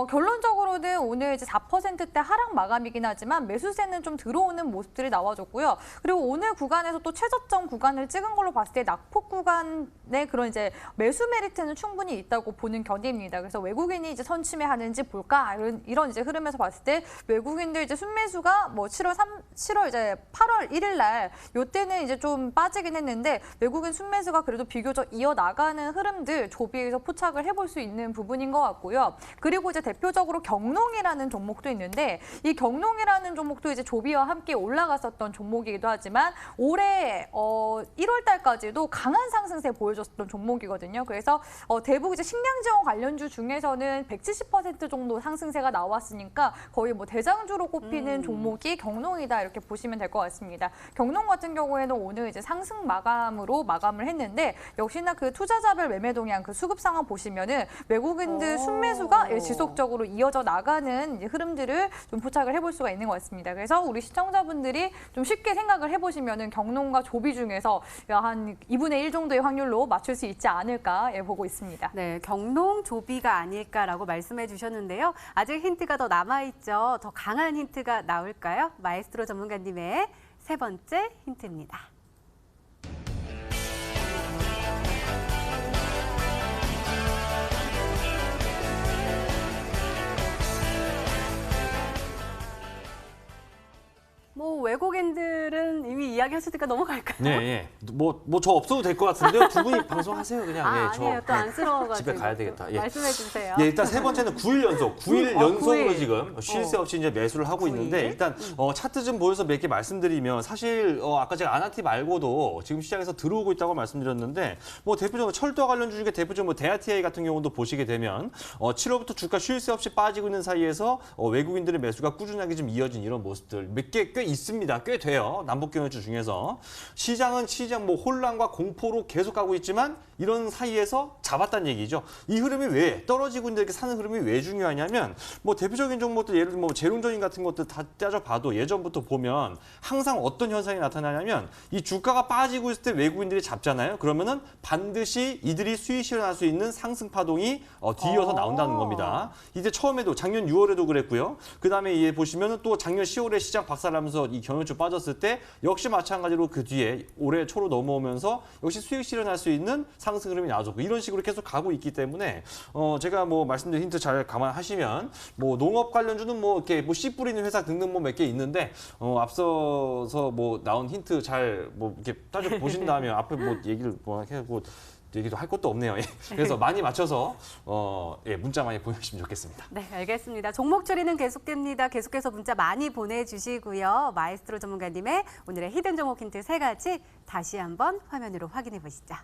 결론적으로는 오늘 이제 4%대 하락 마감이긴 하지만 매수세는 좀 들어오는 모습들이 나와줬고요. 그리고 오늘 구간에서 또 최저점 구간을 찍은 걸로 봤을 때 낙폭 구간의 그런 이제 매수 메리트는 충분히 있다고 보는 견해입니다. 그래서 외국인이 이제 선침해하는지 볼까 이런 이제 흐름에서 봤을 때 외국인들 이제 순매수가 뭐 7월 이제 8월 1일 날 요때는 이제 좀 빠지긴 했는데 외국인 순매수가 그래도 비교적 이어나가는 흐름들 조비에서 포착을 해볼 수 있는 부분인 것 같고요. 그리고 이제 대표적으로 경농이라는 종목도 있는데 이 경농이라는 종목도 이제 조비와 함께 올라갔었던 종목이기도 하지만 올해 1월 1월 달까지도 강한 상승세 보여줬던 종목이거든요. 그래서 대부분 이제 식량지원 관련주 중에서는 170% 정도 상승세가 나왔으니까 거의 뭐 대장주로 꼽히는 종목이 경농이다 이렇게 보시면 될 것 같습니다. 경농 같은 경우에는 오늘 이제 상승 마감으로 마감을 했는데 역시나 그 투자자별 매매 동향 그 수급 상황 보시면은 외국인들 순매수가 지속적으로 이어져 나가는 이제 흐름들을 좀 포착을 해볼 수가 있는 것 같습니다. 그래서 우리 시청자분들이 좀 쉽게 생각을 해보시면은 경농과 조비 중에서 한 2분의 1 정도의 확률로 맞출 수 있지 않을까 보고 있습니다. 네, 경농 조비가 아닐까라고 말씀해 주셨는데요. 아직 힌트가 더 남아있죠. 더 강한 힌트가 나올까요? 마에스트로 전문가님의 세 번째 힌트입니다. 뭐 외국인들은 이미 이야기하셨으니까 넘어갈까요? 네, 예. 뭐 저 없어도 될 것 같은데요. 두 분이 방송하세요, 그냥. 예, 아니에요. 또 안쓰러워가지고. 집에 가야 되겠다. 예. 말씀해 주세요. 예, 일단 세 번째는 9일 연속, 9일 연속으로 9일. 지금 쉴 새 없이 이제 매수를 하고 9일. 있는데 일단 차트 좀 보여서 몇 개 말씀드리면 사실 아까 제가 아나티 말고도 지금 시장에서 들어오고 있다고 말씀드렸는데 뭐 대표적으로 철도 관련주 중에 대표적으로 뭐 대아티아이 같은 경우도 보시게 되면 7월부터 주가 쉴 새 없이 빠지고 있는 사이에서 외국인들의 매수가 꾸준하게 좀 이어진 이런 모습들 몇 개 꽤 있습니다. 꽤 돼요. 남북경영주 중에서. 시장은 뭐 혼란과 공포로 계속 가고 있지만 이런 사이에서 잡았다는 얘기죠. 이 흐름이 왜 떨어지고 있는데 이렇게 사는 흐름이 왜 중요하냐면 뭐 대표적인 종목들 예를 들면 뭐 제농전인 같은 것들 다 따져봐도 예전부터 보면 항상 어떤 현상이 나타나냐면 이 주가가 빠지고 있을 때 외국인들이 잡잖아요. 그러면은 반드시 이들이 수익 실현할 수 있는 상승 파동이 뒤이어서 나온다는 겁니다. 이제 처음에도 작년 6월에도 그랬고요. 그다음에 이 보시면은 또 작년 10월에 시장 박살나면서 이 경영주 빠졌을 때 역시 마찬가지로 그 뒤에 올해 초로 넘어오면서 역시 수익 실현할 수 있는 상승 흐름이 나와줬고 이런 식으로 계속 가고 있기 때문에 제가 뭐 말씀드린 힌트 잘 감안하시면 뭐 농업 관련주는 뭐 이렇게 뭐 씨 뿌리는 회사 등등 뭐 몇 개 있는데 앞서서 뭐 나온 힌트 잘 뭐 이렇게 따져 보신 다음에 앞에 뭐 얘기를 뭐 해고 얘기도 할 것도 없네요. 예. 그래서 많이 맞춰서 문자 많이 보내주시면 좋겠습니다. 네, 알겠습니다. 종목 처리는 계속됩니다. 계속해서 문자 많이 보내주시고요. 마에스트로 전문가님의 오늘의 히든 종목 힌트 3가지 다시 한번 화면으로 확인해 보시죠.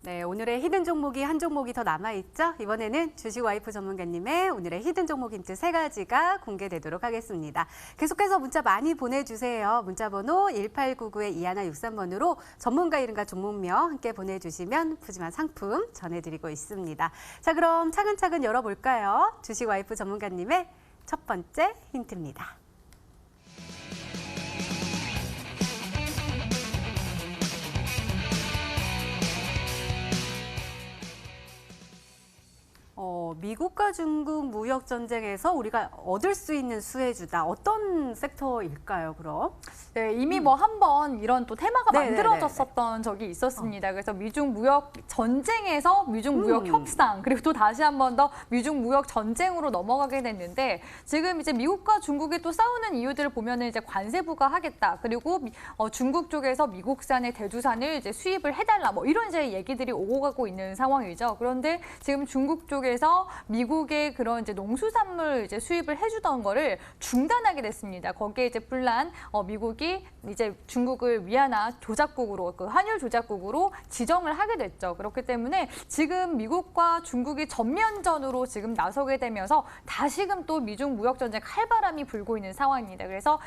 네, 오늘의 히든 종목이 한 종목이 더 남아있죠? 이번에는 주식 와이프 전문가님의 오늘의 히든 종목 힌트 3가지가 공개되도록 하겠습니다. 계속해서 문자 많이 보내주세요. 문자번호 1899-2163번으로 전문가 이름과 종목명 함께 보내주시면 푸짐한 상품 전해드리고 있습니다. 자, 그럼 차근차근 열어볼까요? 주식 와이프 전문가님의 첫 번째 힌트입니다. 미국과 중국 무역 전쟁에서 우리가 얻을 수 있는 수혜주다. 어떤 섹터일까요, 그럼? 네, 이미 뭐 한 번 이런 또 테마가 네네네네. 만들어졌었던 적이 있었습니다. 그래서 미중 무역 전쟁에서 미중 무역 협상, 그리고 또 다시 한 번 더 미중 무역 전쟁으로 넘어가게 됐는데 지금 이제 미국과 중국이 또 싸우는 이유들을 보면은 이제 관세 부과하겠다. 그리고 중국 쪽에서 미국산의 대두산을 이제 수입을 해달라. 뭐 이런 이제 얘기들이 오고 가고 있는 상황이죠. 그런데 지금 중국 쪽에서 미국의 그런 이제 농수산물 이제 수입을 해주던 거를 중단하게 됐습니다. 거기에 이제 불난 미국이 이제 중국을 위안화 조작국으로 그 환율 조작국으로 지정을 하게 됐죠. 그렇기 때문에 지금 미국과 중국이 전면전으로 지금 나서게 되면서 다시금 또 미중 무역 전쟁 칼바람이 불고 있는 상황입니다. 그래서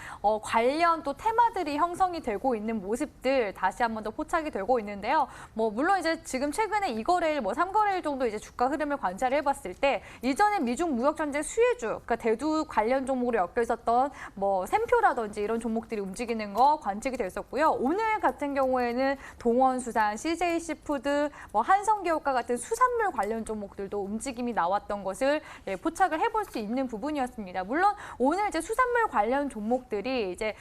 관련 또 테마들이 형성이 되고 있는 모습들 다시 한 번 더 포착이 되고 있는데요. 뭐 물론 이제 지금 최근에 2거래일, 뭐 3거래일 정도 이제 주가 흐름을 관찰을 해봤을 때 이전에 미중 무역 전쟁 수혜주, 그러니까 대두 관련 종목으로 엮여 있었던 뭐 샘표라든지 이런 종목들이 움직이는 거 관측이 됐었고요. 오늘 같은 경우에는 동원수산, CJ시푸드, 뭐 한성기업과 같은 수산물 관련 종목들도 움직임이 나왔던 것을 포착을 해볼 수 있는 부분이었습니다. 물론 오늘 이제 수산물 관련 종목들이 이제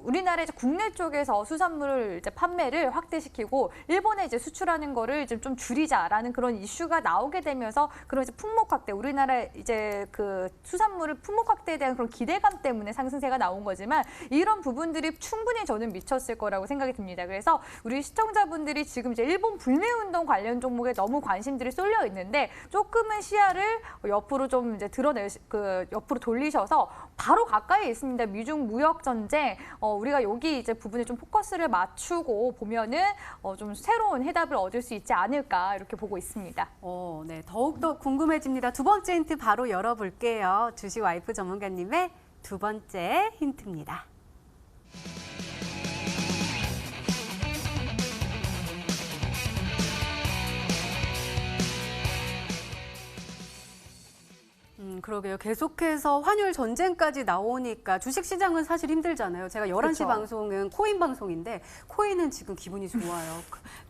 우리나라 이제 국내 쪽에서 수산물을 이제 판매를 확대시키고 일본에 이제 수출하는 거를 이제 좀 줄이자라는 그런 이슈가 나오게 되면서 그런 이제 품목 확대, 우리나라 이제 그 수산물을 품목 확대에 대한 그런 기대감 때문에 상승세가 나온 거지만 이런 부분 부분들이 충분히 저는 미쳤을 거라고 생각이 듭니다. 그래서 우리 시청자분들이 지금 이제 일본 불매운동 관련 종목에 너무 관심들이 쏠려 있는데 조금은 시야를 옆으로 좀 이제 옆으로 돌리셔서 바로 가까이 있습니다. 미중 무역 전쟁. 우리가 여기 이제 부분에 좀 포커스를 맞추고 보면은 좀 새로운 해답을 얻을 수 있지 않을까 이렇게 보고 있습니다. 네, 더욱더 궁금해집니다. 두 번째 힌트 바로 열어볼게요. 주식 와이프 전문가님의 두 번째 힌트입니다. 그러게요. 계속해서 환율 전쟁까지 나오니까 주식시장은 사실 힘들잖아요. 제가 11시 그쵸. 방송은 코인 방송인데 코인은 지금 기분이 좋아요.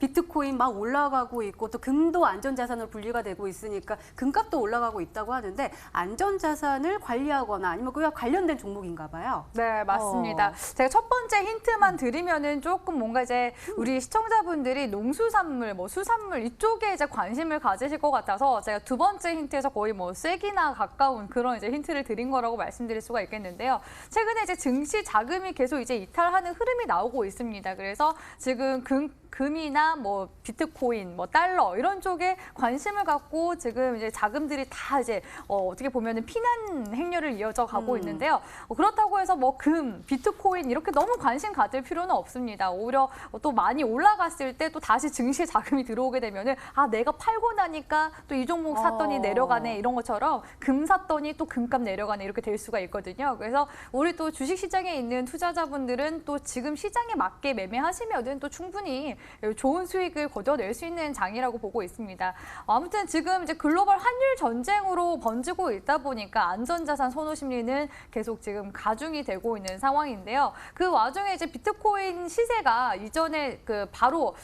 비트코인 막 올라가고 있고 또 금도 안전자산으로 분류가 되고 있으니까 금값도 올라가고 있다고 하는데 안전자산을 관리하거나 아니면 그와 관련된 종목인가 봐요. 네, 맞습니다. 제가 첫 번째 힌트만 드리면은 조금 뭔가 이제 우리 시청자분들이 농수산물, 수산물 이쪽에 이제 관심을 가지실 것 같아서 제가 두 번째 힌트에서 거의 쇠기나 가까운 그런 이제 힌트를 드린 거라고 말씀드릴 수가 있겠는데요. 최근에 이제 증시 자금이 계속 이제 이탈하는 흐름이 나오고 있습니다. 그래서 지금 금이나 비트코인, 달러 이런 쪽에 관심을 갖고 지금 이제 자금들이 다 이제 어떻게 보면은 피난 행렬을 이어져 가고 있는데요. 그렇다고 해서 금, 비트코인 이렇게 너무 관심 가질 필요는 없습니다. 오히려 또 많이 올라갔을 때 또 다시 증시에 자금이 들어오게 되면은 내가 팔고 나니까 또 이 종목 샀더니 내려가네 이런 것처럼 금 샀더니 또 금값 내려가네 이렇게 될 수가 있거든요. 그래서 우리 또 주식시장에 있는 투자자분들은 또 지금 시장에 맞게 매매하시면은 또 충분히 좋은 수익을 거둬낼 수 있는 장이라고 보고 있습니다. 아무튼 지금 이제 글로벌 환율 전쟁으로 번지고 있다 보니까 안전자산 선호 심리는 계속 지금 가중이 되고 있는 상황인데요. 그 와중에 이제 비트코인 시세가 이전에 바로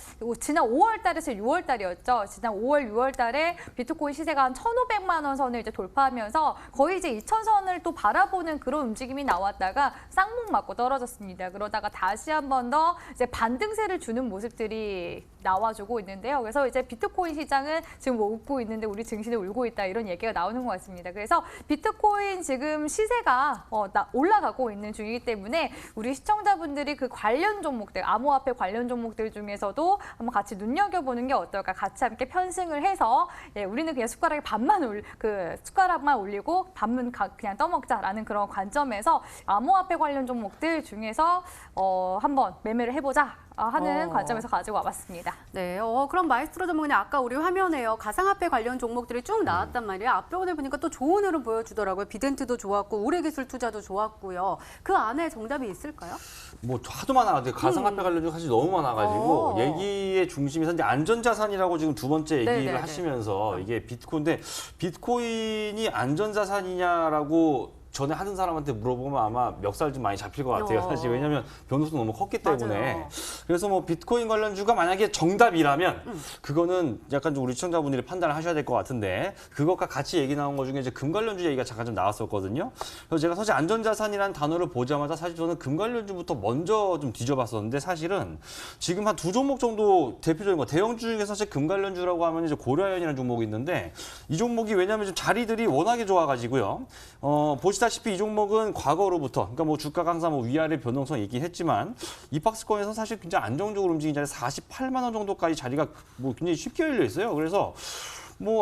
지난 5월 달에서 6월 달이었죠. 지난 5월, 6월 달에 비트코인 시세가 한 1,500만 원 선을 이제 돌파하면서 거의 이제 2,000선을 또 바라보는 그런 움직임이 나왔다가 쌍목 맞고 떨어졌습니다. 그러다가 다시 한 번 더 이제 반등세를 주는 모습들이 나와주고 있는데요. 그래서 이제 비트코인 시장은 지금 웃고 있는데 우리 증시는 울고 있다 이런 얘기가 나오는 것 같습니다. 그래서 비트코인 지금 시세가 올라가고 있는 중이기 때문에 우리 시청자분들이 그 관련 종목들, 암호화폐 관련 종목들 중에서도 한번 같이 눈여겨보는 게 어떨까? 같이 함께 편승을 해서 우리는 그냥 숟가락만 올리고 반은 그냥 떠먹자라는 그런 관점에서 암호화폐 관련 종목들 중에서 한번 매매를 해보자 하는 관점에서 가지고 와봤습니다. 네, 그럼 마이스트로 전문가님 아까 우리 화면에요. 가상화폐 관련 종목들이 쭉 나왔단 말이에요. 앞부분에 보니까 또 좋은 흐름 보여주더라고요. 비덴트도 좋았고 우레기술 투자도 좋았고요. 그 안에 정답이 있을까요? 하도 많아가지고 가상화폐 관련주 사실 너무 많아가지고 얘기의 중심에서 이제 안전자산이라고 지금 두 번째 얘기를 네네네. 하시면서 이게 비트코인인데 비트코인이 안전자산이냐라고 전에 하던 사람한테 물어보면 아마 멱살 좀 많이 잡힐 것 같아요. 사실 왜냐하면 변수도 너무 컸기 때문에. 맞아요. 그래서 비트코인 관련주가 만약에 정답이라면 그거는 약간 좀 우리 시청자분들이 판단을 하셔야 될 것 같은데 그것과 같이 얘기 나온 것 중에 이제 금 관련주 얘기가 잠깐 좀 나왔었거든요. 그래서 제가 사실 안전자산이라는 단어를 보자마자 사실 저는 금 관련주부터 먼저 좀 뒤져봤었는데 사실은 지금 한 두 종목 정도 대표적인 거 대형주 중에서 사실 금 관련주라고 하면 이제 고려아연이라는 종목이 있는데 이 종목이 왜냐하면 좀 자리들이 워낙에 좋아가지고요. 보시다시피 이 종목은 과거로부터 그러니까 주가가 항상 위아래 변동성이 있긴 했지만 이 박스권에서 사실 굉장히 안정적으로 움직인 자리 48만 원 정도까지 자리가 굉장히 쉽게 열려 있어요. 그래서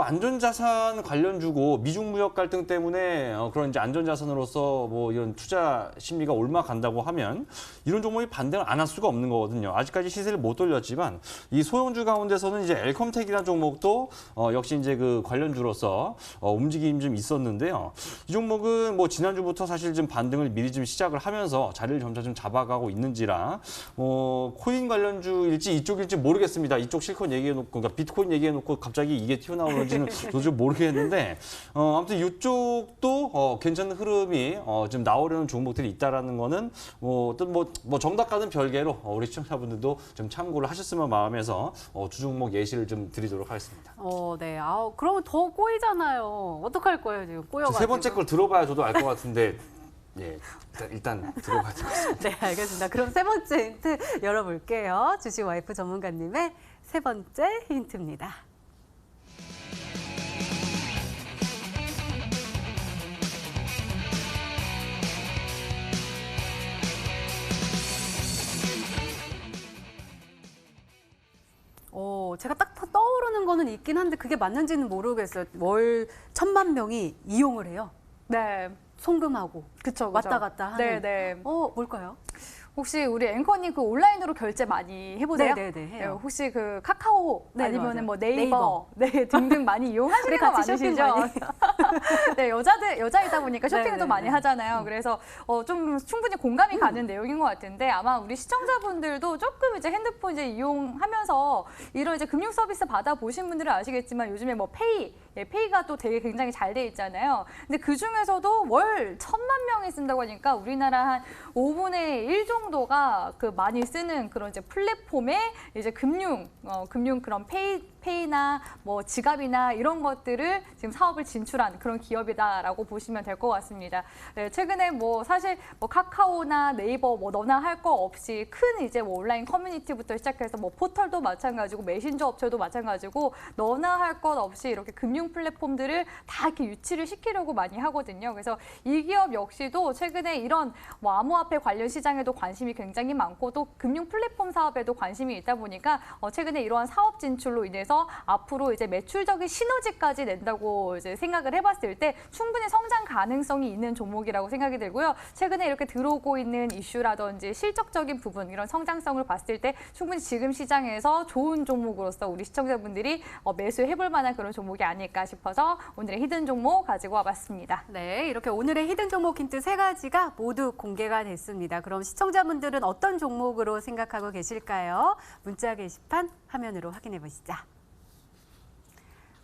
안전자산 관련주고 미중 무역 갈등 때문에 그런 이제 안전자산으로서 이런 투자 심리가 올라간다고 하면 이런 종목이 반등을 안 할 수가 없는 거거든요. 아직까지 시세를 못 돌렸지만 이 소형주 가운데서는 이제 엘컴텍이라는 종목도 역시 이제 그 관련주로서 움직임이 좀 있었는데요. 이 종목은 지난주부터 사실 좀 반등을 미리 좀 시작을 하면서 자리를 점차 좀 잡아가고 있는지라 코인 관련주일지 이쪽일지 모르겠습니다. 이쪽 실컷 얘기해놓고 그러니까 비트코인 얘기해놓고 갑자기 이게 튀어나오는 건지는 도저히 모르겠는데 아무튼 이쪽도 괜찮은 흐름이 좀 나오려는 종목들이 있다라는 거는 어떤 정답과는 별개로 우리 시청자분들도 좀 참고를 하셨으면 마음에서 두 종목 예시를 좀 드리도록 하겠습니다. 네. 그러면 더 꼬이잖아요. 어떡할 거예요, 지금 꼬여가지고. 세 번째 걸 들어봐야 저도 알 것 같은데 일단 들어봐야 되겠습니다. 네, 알겠습니다. 그럼 세 번째 힌트 열어볼게요. 주식 와이프 전문가님의 세 번째 힌트입니다. 제가 딱 떠오르는 거는 있긴 한데 그게 맞는지는 모르겠어요. 월 1,000만 명이 이용을 해요. 네. 송금하고 그쵸. 왔다 갔다 하는. 네. 뭘까요? 혹시 우리 앵커님 그 온라인으로 결제 많이 해보세요? 네네네, 해요. 혹시 그 카카오 네, 아니면 맞아요. 뭐 네이버, 네 등등 많이 이용하시는 우리 거 같이 쇼핑 많으시죠? 많이. 네, 여자이다 보니까 쇼핑을 네네네. 또 많이 하잖아요. 그래서 좀 충분히 공감이 가는 내용인 것 같은데 아마 우리 시청자분들도 조금 이제 핸드폰 이제 이용하면서 이런 이제 금융 서비스 받아 보신 분들은 아시겠지만 요즘에 뭐 페이가 또 되게 굉장히 잘 돼 있잖아요. 근데 그 중에서도 월 1,000만 명이 쓴다고 하니까 우리나라 한 5분의 1 정도가 그 많이 쓰는 그런 이제 플랫폼에 이제 금융 그런 페이나 뭐 지갑이나 이런 것들을 지금 사업을 진출한 그런 기업이다라고 보시면 될 것 같습니다. 네, 최근에 뭐 사실 뭐 카카오나 네이버 뭐 너나 할 거 없이 큰 이제 뭐 온라인 커뮤니티부터 시작해서 뭐 포털도 마찬가지고 메신저 업체도 마찬가지고 너나 할 것 없이 이렇게 금융 플랫폼들을 다 이렇게 유치를 시키려고 많이 하거든요. 그래서 이 기업 역시도 최근에 이런 뭐 암호화폐 관련 시장에도 관심이 굉장히 많고 또 금융 플랫폼 사업에도 관심이 있다 보니까 최근에 이러한 사업 진출로 인해서 앞으로 이제 매출적인 시너지까지 낸다고 이제 생각을 해봤을 때 충분히 성장 가능성이 있는 종목이라고 생각이 들고요. 최근에 이렇게 들어오고 있는 이슈라든지 실적적인 부분 이런 성장성을 봤을 때 충분히 지금 시장에서 좋은 종목으로서 우리 시청자분들이 매수해볼 만한 그런 종목이 아닐까 싶어서 오늘의 히든 종목 가지고 와봤습니다. 네, 이렇게 오늘의 히든 종목 힌트 3가지가 모두 공개가 됐습니다. 그럼 시청자분들은 어떤 종목으로 생각하고 계실까요? 문자 게시판 화면으로 확인해 보시죠.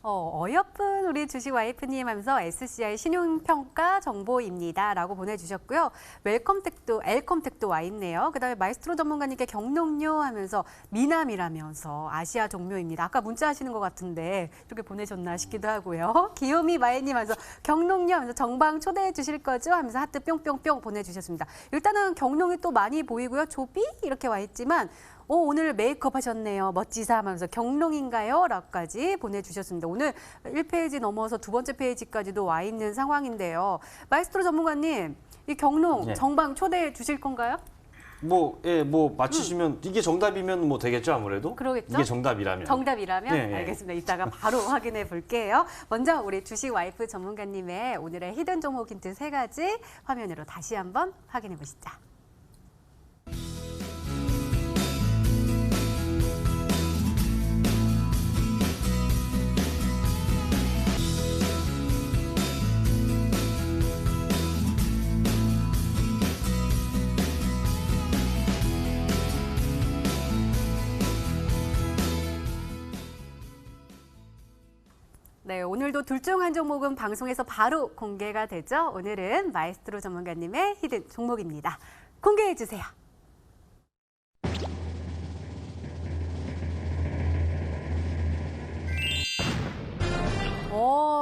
어여쁜 우리 주식 와이프님 하면서 SCI 신용평가 정보입니다. 라고 보내주셨고요. 엘컴텍도 와 있네요. 그다음에 마이스트로 전문가님께 경농료 하면서 미남이라면서 아시아 종묘입니다. 아까 문자 하시는 것 같은데 이렇게 보내셨나 싶기도 하고요. 귀요미 마이님 하면서 경농료 하면서 정방 초대해 주실 거죠? 하면서 하트 뿅뿅뿅 보내주셨습니다. 일단은 경농이 또 많이 보이고요. 조비 이렇게 와 있지만 오늘 메이크업 하셨네요. 멋지사 하면서 경농인가요? 라고까지 보내주셨습니다. 오늘 1페이지 넘어서 2번째 페이지까지도 와 있는 상황인데요. 마이스트로 전문가님, 이 경농 네. 정방 초대해 주실 건가요? 뭐 맞히시면 이게 정답이면 뭐 되겠죠, 아무래도. 그러겠죠? 이게 정답이라면. 정답이라면? 네. 알겠습니다. 이따가 바로 확인해 볼게요. 먼저 우리 주식 와이프 전문가님의 오늘의 히든 종목 힌트 3가지 화면으로 다시 한번 확인해 보시죠. 네, 오늘도 둘 중 한 종목은 방송에서 바로 공개가 되죠. 오늘은 마이스트로 전문가님의 히든 종목입니다. 공개해 주세요.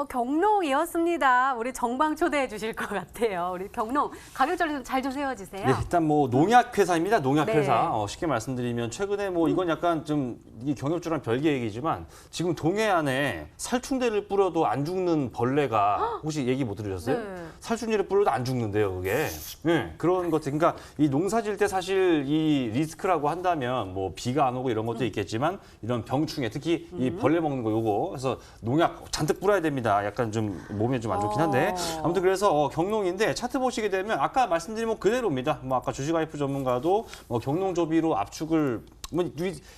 경농이었습니다. 우리 정방 초대해 주실 것 같아요. 우리 경농 가격 전략 잘 좀 세워주세요. 네, 일단 뭐 농약회사입니다. 농약회사. 네. 쉽게 말씀드리면 최근에 뭐 이건 약간 좀 이 경협주랑 별개 얘기지만 지금 동해안에 살충제를 뿌려도 안 죽는 벌레가 혹시 얘기 못 들으셨어요? 네. 살충제를 뿌려도 안 죽는데요, 그게. 네, 그런 것들. 그러니까 이 농사질 때 사실 이 리스크라고 한다면 뭐 비가 안 오고 이런 것도 있겠지만 이런 병충해, 특히 이 벌레 먹는 거 요거. 그래서 농약 잔뜩 뿌려야 됩니다. 약간 좀 몸에 좀 안 좋긴 한데. 아무튼 그래서 경농인데 차트 보시게 되면 아까 말씀드린 뭐 그대로입니다. 뭐 아까 주식 와이프 전문가도 뭐 경농 조비로 압축을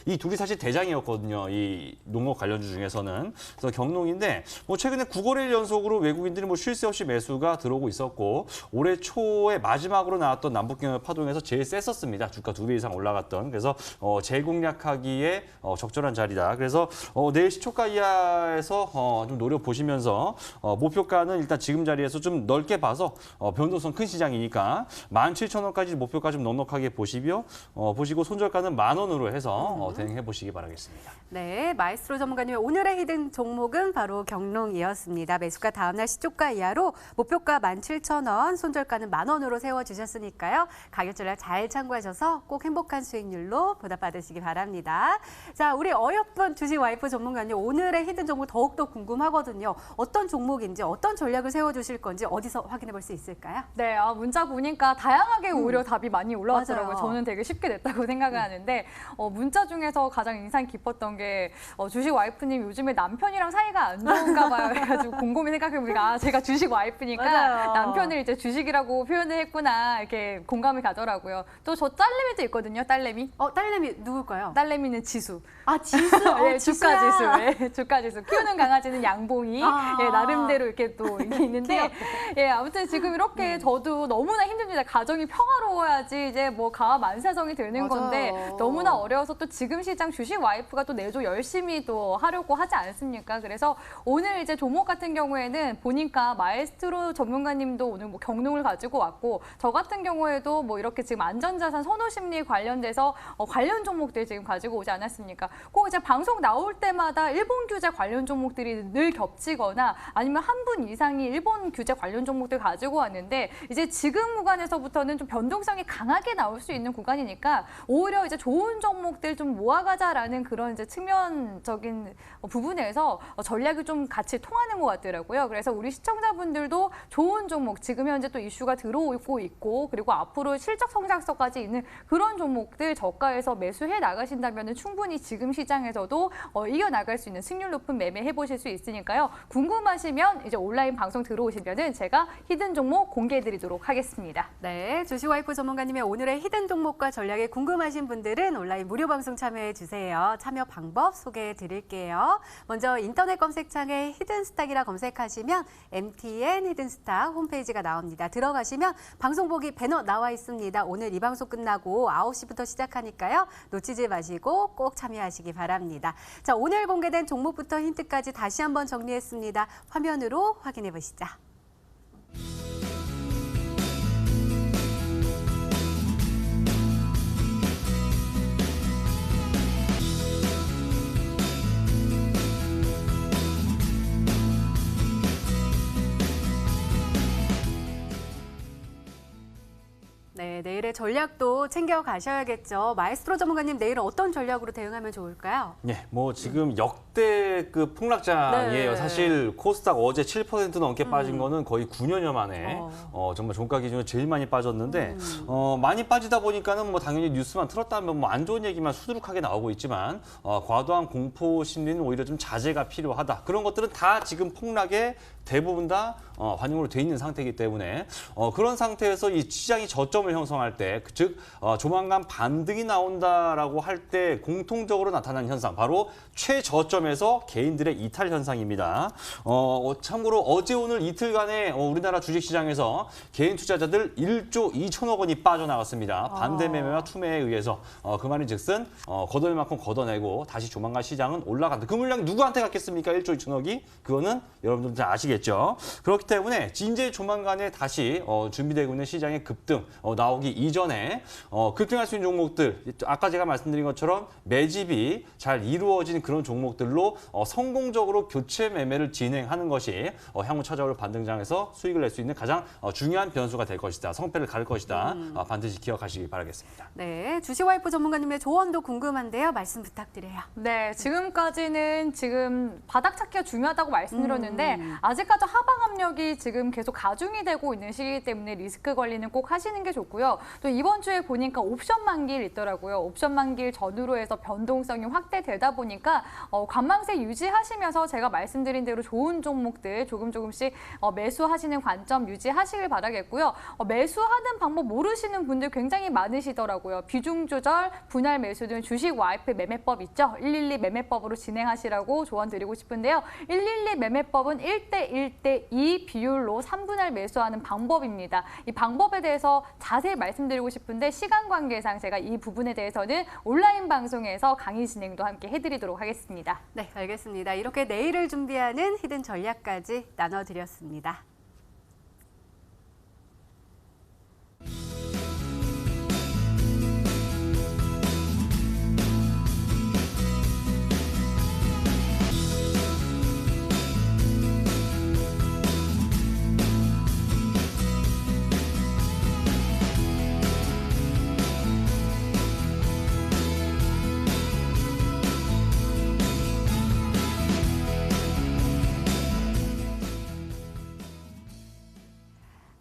이 둘이 사실 대장이었거든요. 이 농업 관련주 중에서는. 그래서 경농인데 뭐 최근에 9거래일 연속으로 외국인들이 뭐 쉴 새 없이 매수가 들어오고 있었고 올해 초에 마지막으로 나왔던 남북경협 파동에서 제일 셌었습니다. 주가 2배 이상 올라갔던. 그래서 재공략하기에 적절한 자리다. 그래서 내일 시초가 이하에서 좀 노려보시면서 목표가는 일단 지금 자리에서 좀 넓게 봐서 변동성 큰 시장이니까 17,000원까지 목표가 좀 넉넉하게 보시고요. 보시고 손절가는 10,000원으로 해서 대응해 보시기 바라겠습니다. 네, 마이스트로 전문가님의 오늘의 히든 종목은 바로 경농이었습니다. 매수가 다음날 시초가 이하로 목표가 17,000원, 손절가는 10,000원으로 세워주셨으니까요. 가격 전략 잘 참고하셔서 꼭 행복한 수익률로 보답받으시기 바랍니다. 자, 우리 어여쁜 주식 와이프 전문가님 오늘의 히든 종목 더욱더 궁금하거든요. 어떤 종목인지 어떤 전략을 세워주실 건지 어디서 확인해 볼 수 있을까요? 네, 문자 보니까 다양하게 오히려 답이 많이 올라왔더라고요. 맞아요. 저는 되게 쉽게 냈다고 생각을 하는데 문자 중에서 가장 인상 깊었던 게 주식 와이프님 요즘에 남편이랑 사이가 안 좋은가 봐요. 그래가지고 곰곰이 생각해보니까 제가 주식 와이프니까 맞아요. 남편을 이제 주식이라고 표현을 했구나 이렇게 공감이 가더라고요. 또 저 딸내미도 있거든요. 딸내미. 딸내미 누굴까요? 딸내미는 지수. 아, 지수. 예, 지수야. 주가 지수. 예, 주가 지수. 키우는 강아지는 양봉이. 아. 예, 나름대로 이렇게 또 이게 있는데 예, 아무튼 지금 이렇게 저도 너무나 힘듭니다. 가정이 평화로워야지 이제 뭐 가와 만사성이 되는 맞아요. 건데 너무나 어려워서 또 지금 시장 주식 와이프가 또 내조 열심히 또 하려고 하지 않습니까? 그래서 오늘 이제 종목 같은 경우에는 보니까 마에스트로 전문가님도 오늘 뭐 경롱을 가지고 왔고 저 같은 경우에도 뭐 이렇게 지금 안전자산 선호심리 관련돼서 관련 종목들 지금 가지고 오지 않았습니까? 꼭 이제 방송 나올 때마다 일본 규제 관련 종목들이 늘 겹치거나 아니면 한 분 이상이 일본 규제 관련 종목들 가지고 왔는데 이제 지금 구간에서부터는 좀 변동성이 강하게 나올 수 있는 구간이니까 오히려 이제 좋은 종목들 좀 모아가자라는 그런 이제 측면적인 부분에서 전략이 좀 같이 통하는 것 같더라고요. 그래서 우리 시청자분들도 좋은 종목 지금 현재 또 이슈가 들어오고 있고 그리고 앞으로 실적 성장성까지 있는 그런 종목들 저가에서 매수해 나가신다면 충분히 지금 시장에서도 이겨나갈 수 있는 승률 높은 매매해 보실 수 있으니까요. 궁금하시면 이제 온라인 방송 들어오시면은 제가 히든 종목 공개해 드리도록 하겠습니다. 네, 주식 와이프 전문가님의 오늘의 히든 종목과 전략에 궁금하신 분들은 온라인 무료 방송 참여해 주세요. 참여 방법 소개해 드릴게요. 먼저 인터넷 검색창에 히든스탁이라 검색하시면 MTN 히든스탁 홈페이지가 나옵니다. 들어가시면 방송 보기 배너 나와 있습니다. 오늘 이 방송 끝나고 9시부터 시작하니까요. 놓치지 마시고 꼭 참여하시기 바랍니다. 자, 오늘 공개된 종목부터 힌트까지 다시 한번 정리했습니다. 화면으로 확인해 보시죠. 네, 내일의 전략도 챙겨 가셔야겠죠. 마에스트로 전문가님, 내일은 어떤 전략으로 대응하면 좋을까요? 네, 뭐 지금 역대급 폭락장이에요. 네. 사실 코스닥 어제 7% 넘게 빠진 거는 거의 9년여 만에 정말 종가 기준으로 제일 많이 빠졌는데 많이 빠지다 보니까는 뭐 당연히 뉴스만 틀었다면 뭐 안 좋은 얘기만 수두룩하게 나오고 있지만 과도한 공포 심리는 오히려 좀 자제가 필요하다. 그런 것들은 다 지금 폭락의 대부분 다 반영으로 돼 있는 상태이기 때문에 그런 상태에서 이 시장이 저점을 형성할 때, 즉 조만간 반등이 나온다라고 할 때 공통적으로 나타나는 현상, 바로 최저점에서 개인들의 이탈 현상입니다. 참고로 어제 오늘 이틀간에 우리나라 주식시장에서 개인 투자자들 1조 2천억 원이 빠져나갔습니다. 반대 매매와 투매에 의해서 그 말인즉슨 걷어낼 만큼 걷어내고 다시 조만간 시장은 올라간다. 그 물량이 누구한테 갔겠습니까? 1조 2천억이? 그거는 여러분들 잘 아시겠죠. 그렇기 때문에 이제 조만간에 다시 준비되고 있는 시장의 급등 나오기 이전에 급등할 수 있는 종목들, 아까 제가 말씀드린 것처럼 매집이 잘 이루어진 그런 종목들로 성공적으로 교체 매매를 진행하는 것이 향후 찾아올 반등장에서 수익을 낼 수 있는 가장 중요한 변수가 될 것이다. 성패를 가를 것이다. 반드시 기억하시기 바라겠습니다. 네, 주식 와이프 전문가님의 조언도 궁금한데요. 말씀 부탁드려요. 네, 지금까지는 지금 바닥 찾기가 중요하다고 말씀드렸는데 아직까지 하방 압력이 지금 계속 가중이 되고 있는 시기이기 때문에 리스크 관리는 꼭 하시는 게 좋고요. 또 이번 주에 보니까 옵션 만기일 있더라고요. 옵션 만기일 전후로 해서 변동성이 확대되다 보니까 관망세 유지하시면서 제가 말씀드린 대로 좋은 종목들 조금씩 매수하시는 관점 유지하시길 바라겠고요. 매수하는 방법 모르시는 분들 굉장히 많으시더라고요. 비중 조절, 분할 매수 등 주식 와이프 매매법 있죠? 112 매매법으로 진행하시라고 조언 드리고 싶은데요. 112 매매법은 1대1대2 비율로 3분할 매수하는 방법입니다. 이 방법에 대해서 자세히 말씀드리고 싶은데 시간 관계상 제가 이 부분에 대해서는 온라인 방송에서 강의 진행도 함께 해드리도록 하겠습니다. 네, 알겠습니다. 이렇게 내일을 준비하는 히든 전략까지 나눠드렸습니다.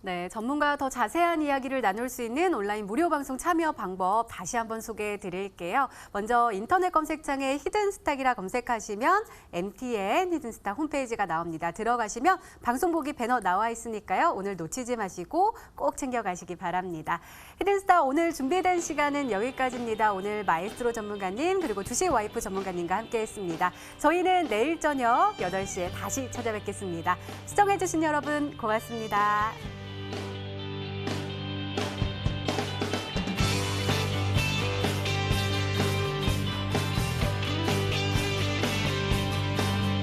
네, 전문가와 더 자세한 이야기를 나눌 수 있는 온라인 무료 방송 참여 방법 다시 한번 소개해 드릴게요. 먼저 인터넷 검색창에 히든스탁이라 검색하시면 MTN 히든스탁 홈페이지가 나옵니다. 들어가시면 방송 보기 배너 나와 있으니까요. 오늘 놓치지 마시고 꼭 챙겨가시기 바랍니다. 히든스탁 오늘 준비된 시간은 여기까지입니다. 오늘 마에스트로 전문가님 그리고 2시 와이프 전문가님과 함께했습니다. 저희는 내일 저녁 8시에 다시 찾아뵙겠습니다. 시청해주신 여러분 고맙습니다.